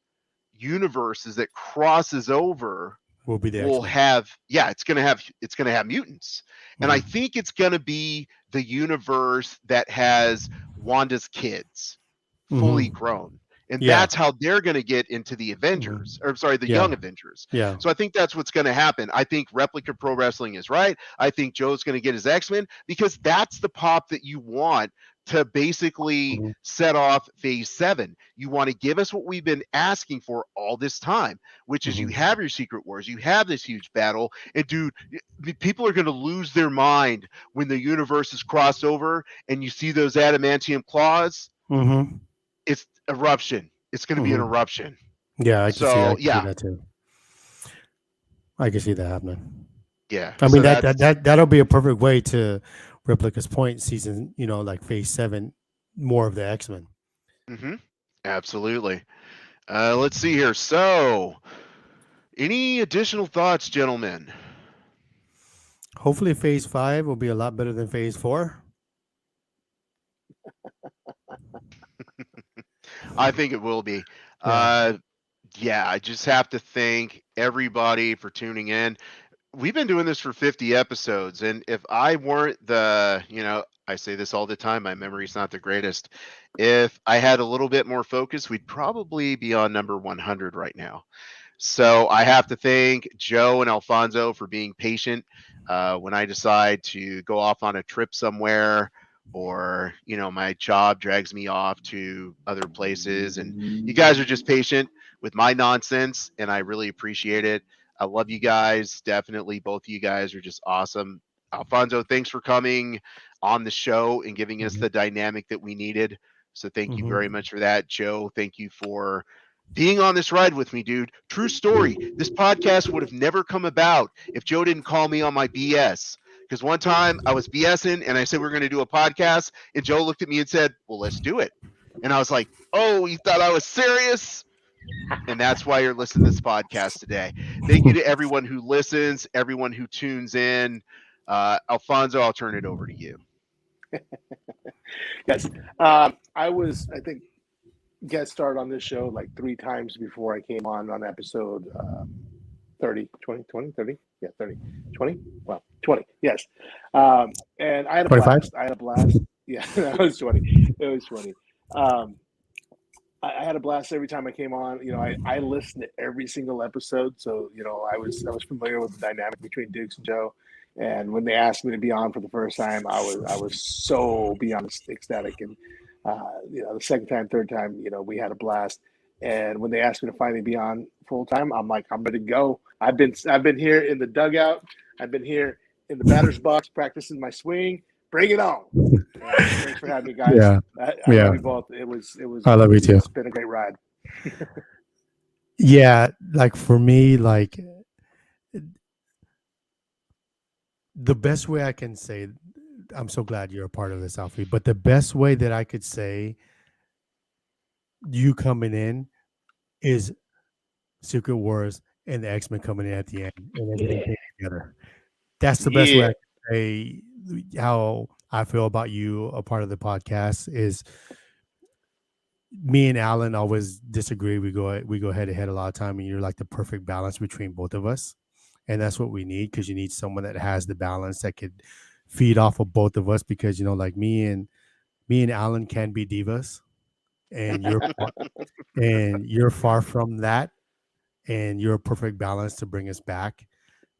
universes that crosses over will be will have it's gonna have mutants, and I think it's gonna be the universe that has Wanda's kids fully grown, and that's how they're gonna get into the Avengers, or sorry, the Young Avengers. So I think that's what's gonna happen. I think Replica Pro Wrestling is right. I think Joe's gonna get his X-Men, because that's the pop that you want to basically set off Phase 7. You want to give us what we've been asking for all this time, which is you have your Secret Wars, you have this huge battle, and dude, people are going to lose their mind when the universes cross over and you see those adamantium claws. It's eruption. It's going to be an eruption. Yeah, I can see that too. I can see that happening. Yeah, I mean that'll be a perfect way to Replica's point, season, like Phase 7, more of the X-Men. Absolutely. Let's see here. So, any additional thoughts, gentlemen? Hopefully Phase 5 will be a lot better than Phase 4. I think it will be. I just have to thank everybody for tuning in. We've been doing this for 50 episodes, and if I weren't I say this all the time, my memory's not the greatest. If I had a little bit more focus, we'd probably be on number 100 right now. So I have to thank Joe and Alfonso for being patient when I decide to go off on a trip somewhere, or my job drags me off to other places, and you guys are just patient with my nonsense, and I really appreciate it. I love you guys. Definitely. Both of you guys are just awesome. Alfonso, thanks for coming on the show and giving us the dynamic that we needed. So thank you very much for that. Joe, thank you for being on this ride with me, dude. True story. This podcast would have never come about if Joe didn't call me on my BS. Because one time I was BSing and I said we're going to do a podcast, and Joe looked at me and said, well, let's do it. And I was like, oh, he thought I was serious? And that's why you're listening to this podcast today. Thank you to everyone who listens, everyone who tunes in. Alfonso, I'll turn it over to you. Yes. I think, guest starred on this show like 3 times before I came on episode 30, 20, 20, 30? Yeah, 30. 20? Well, 20, yes. And I had a 25? blast. I had a blast. Yeah, that was 20. It was 20. I had a blast every time I came on. You know, I listened to every single episode. So, you know, I was familiar with the dynamic between Dukes and Joe. And when they asked me to be on for the first time, I was so beyond ecstatic. And you know, the second time, third time, you know, we had a blast. And when they asked me to finally be on full time, I'm like, I'm ready to go. I've been here in the dugout. I've been here in the batter's box practicing my swing. Bring it on. Thanks for having me, guys. Yeah. I Yeah. love you both. It was. I love you too. It's been a great ride. Yeah, like for me, like the best way I can say, I'm so glad you're a part of this, Alfie. But the best way that I could say you coming in is Secret Wars and the X-Men coming in at the end and everything came together. That's the best way I can say how I feel about you, a part of the podcast. Is me and Alan always disagree. We go head to head a lot of time, and you're like the perfect balance between both of us. And that's what we need, because you need someone that has the balance that could feed off of both of us, because, you know, like me and Alan can be divas, and you're far from that, and you're a perfect balance to bring us back,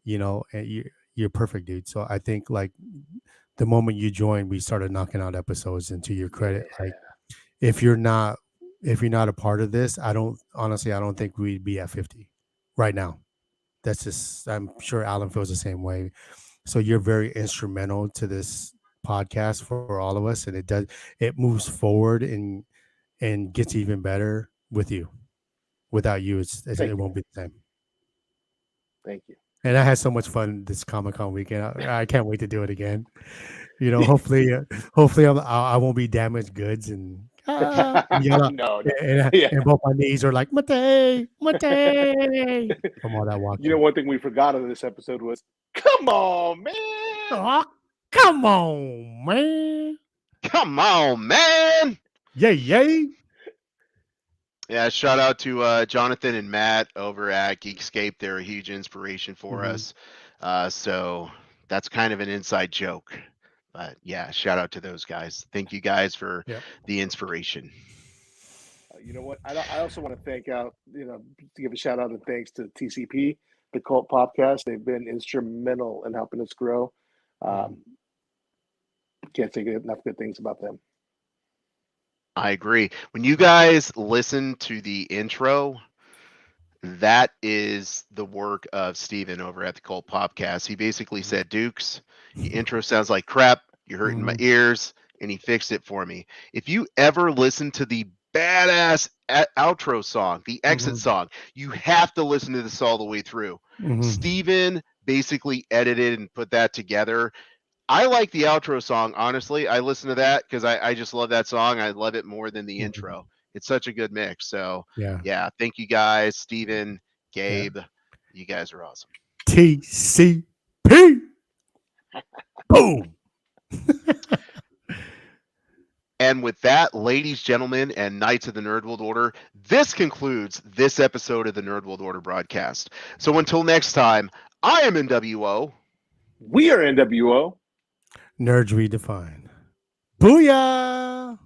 you know, and you're perfect, dude. So I think like the moment you joined, we started knocking out episodes, and to your credit, like if you're not a part of this, I don't think we'd be at 50 right now. That's just, I'm sure Alan feels the same way. So you're very instrumental to this podcast for all of us, and it moves forward and gets even better with you. Without you, it won't be the same. Thank you. And I had so much fun this Comic-Con weekend. I can't wait to do it again. You know, hopefully I won't be damaged goods and No. and both my knees are like Mate from all that walking. You know, one thing we forgot on this episode was, come on, man. Oh, come on, man. Come on, man. Yay. Yeah, shout out to Jonathan and Matt over at Geekscape. They're a huge inspiration for us. So that's kind of an inside joke. But yeah, shout out to those guys. Thank you guys for the inspiration. You know what? I also want to to give a shout out and thanks to TCP, the Cult Podcast. They've been instrumental in helping us grow. Can't say enough good things about them. I agree. When you guys listen to the intro, that is the work of Steven over at the Cult Podcast. He basically said, Dukes, your intro sounds like crap. You're hurting my ears. And he fixed it for me. If you ever listen to the badass outro song, the exit song, you have to listen to this all the way through. Steven basically edited and put that together. I like the outro song, honestly. I listen to that because I just love that song. I love it more than the intro. It's such a good mix. So, yeah, thank you guys. Steven, Gabe, you guys are awesome. TCP. Boom. And with that, ladies, gentlemen, and Knights of the Nerd World Order, this concludes this episode of the Nerd World Order broadcast. So until next time, I am NWO. We are NWO. Nerds Redefined. Booyah!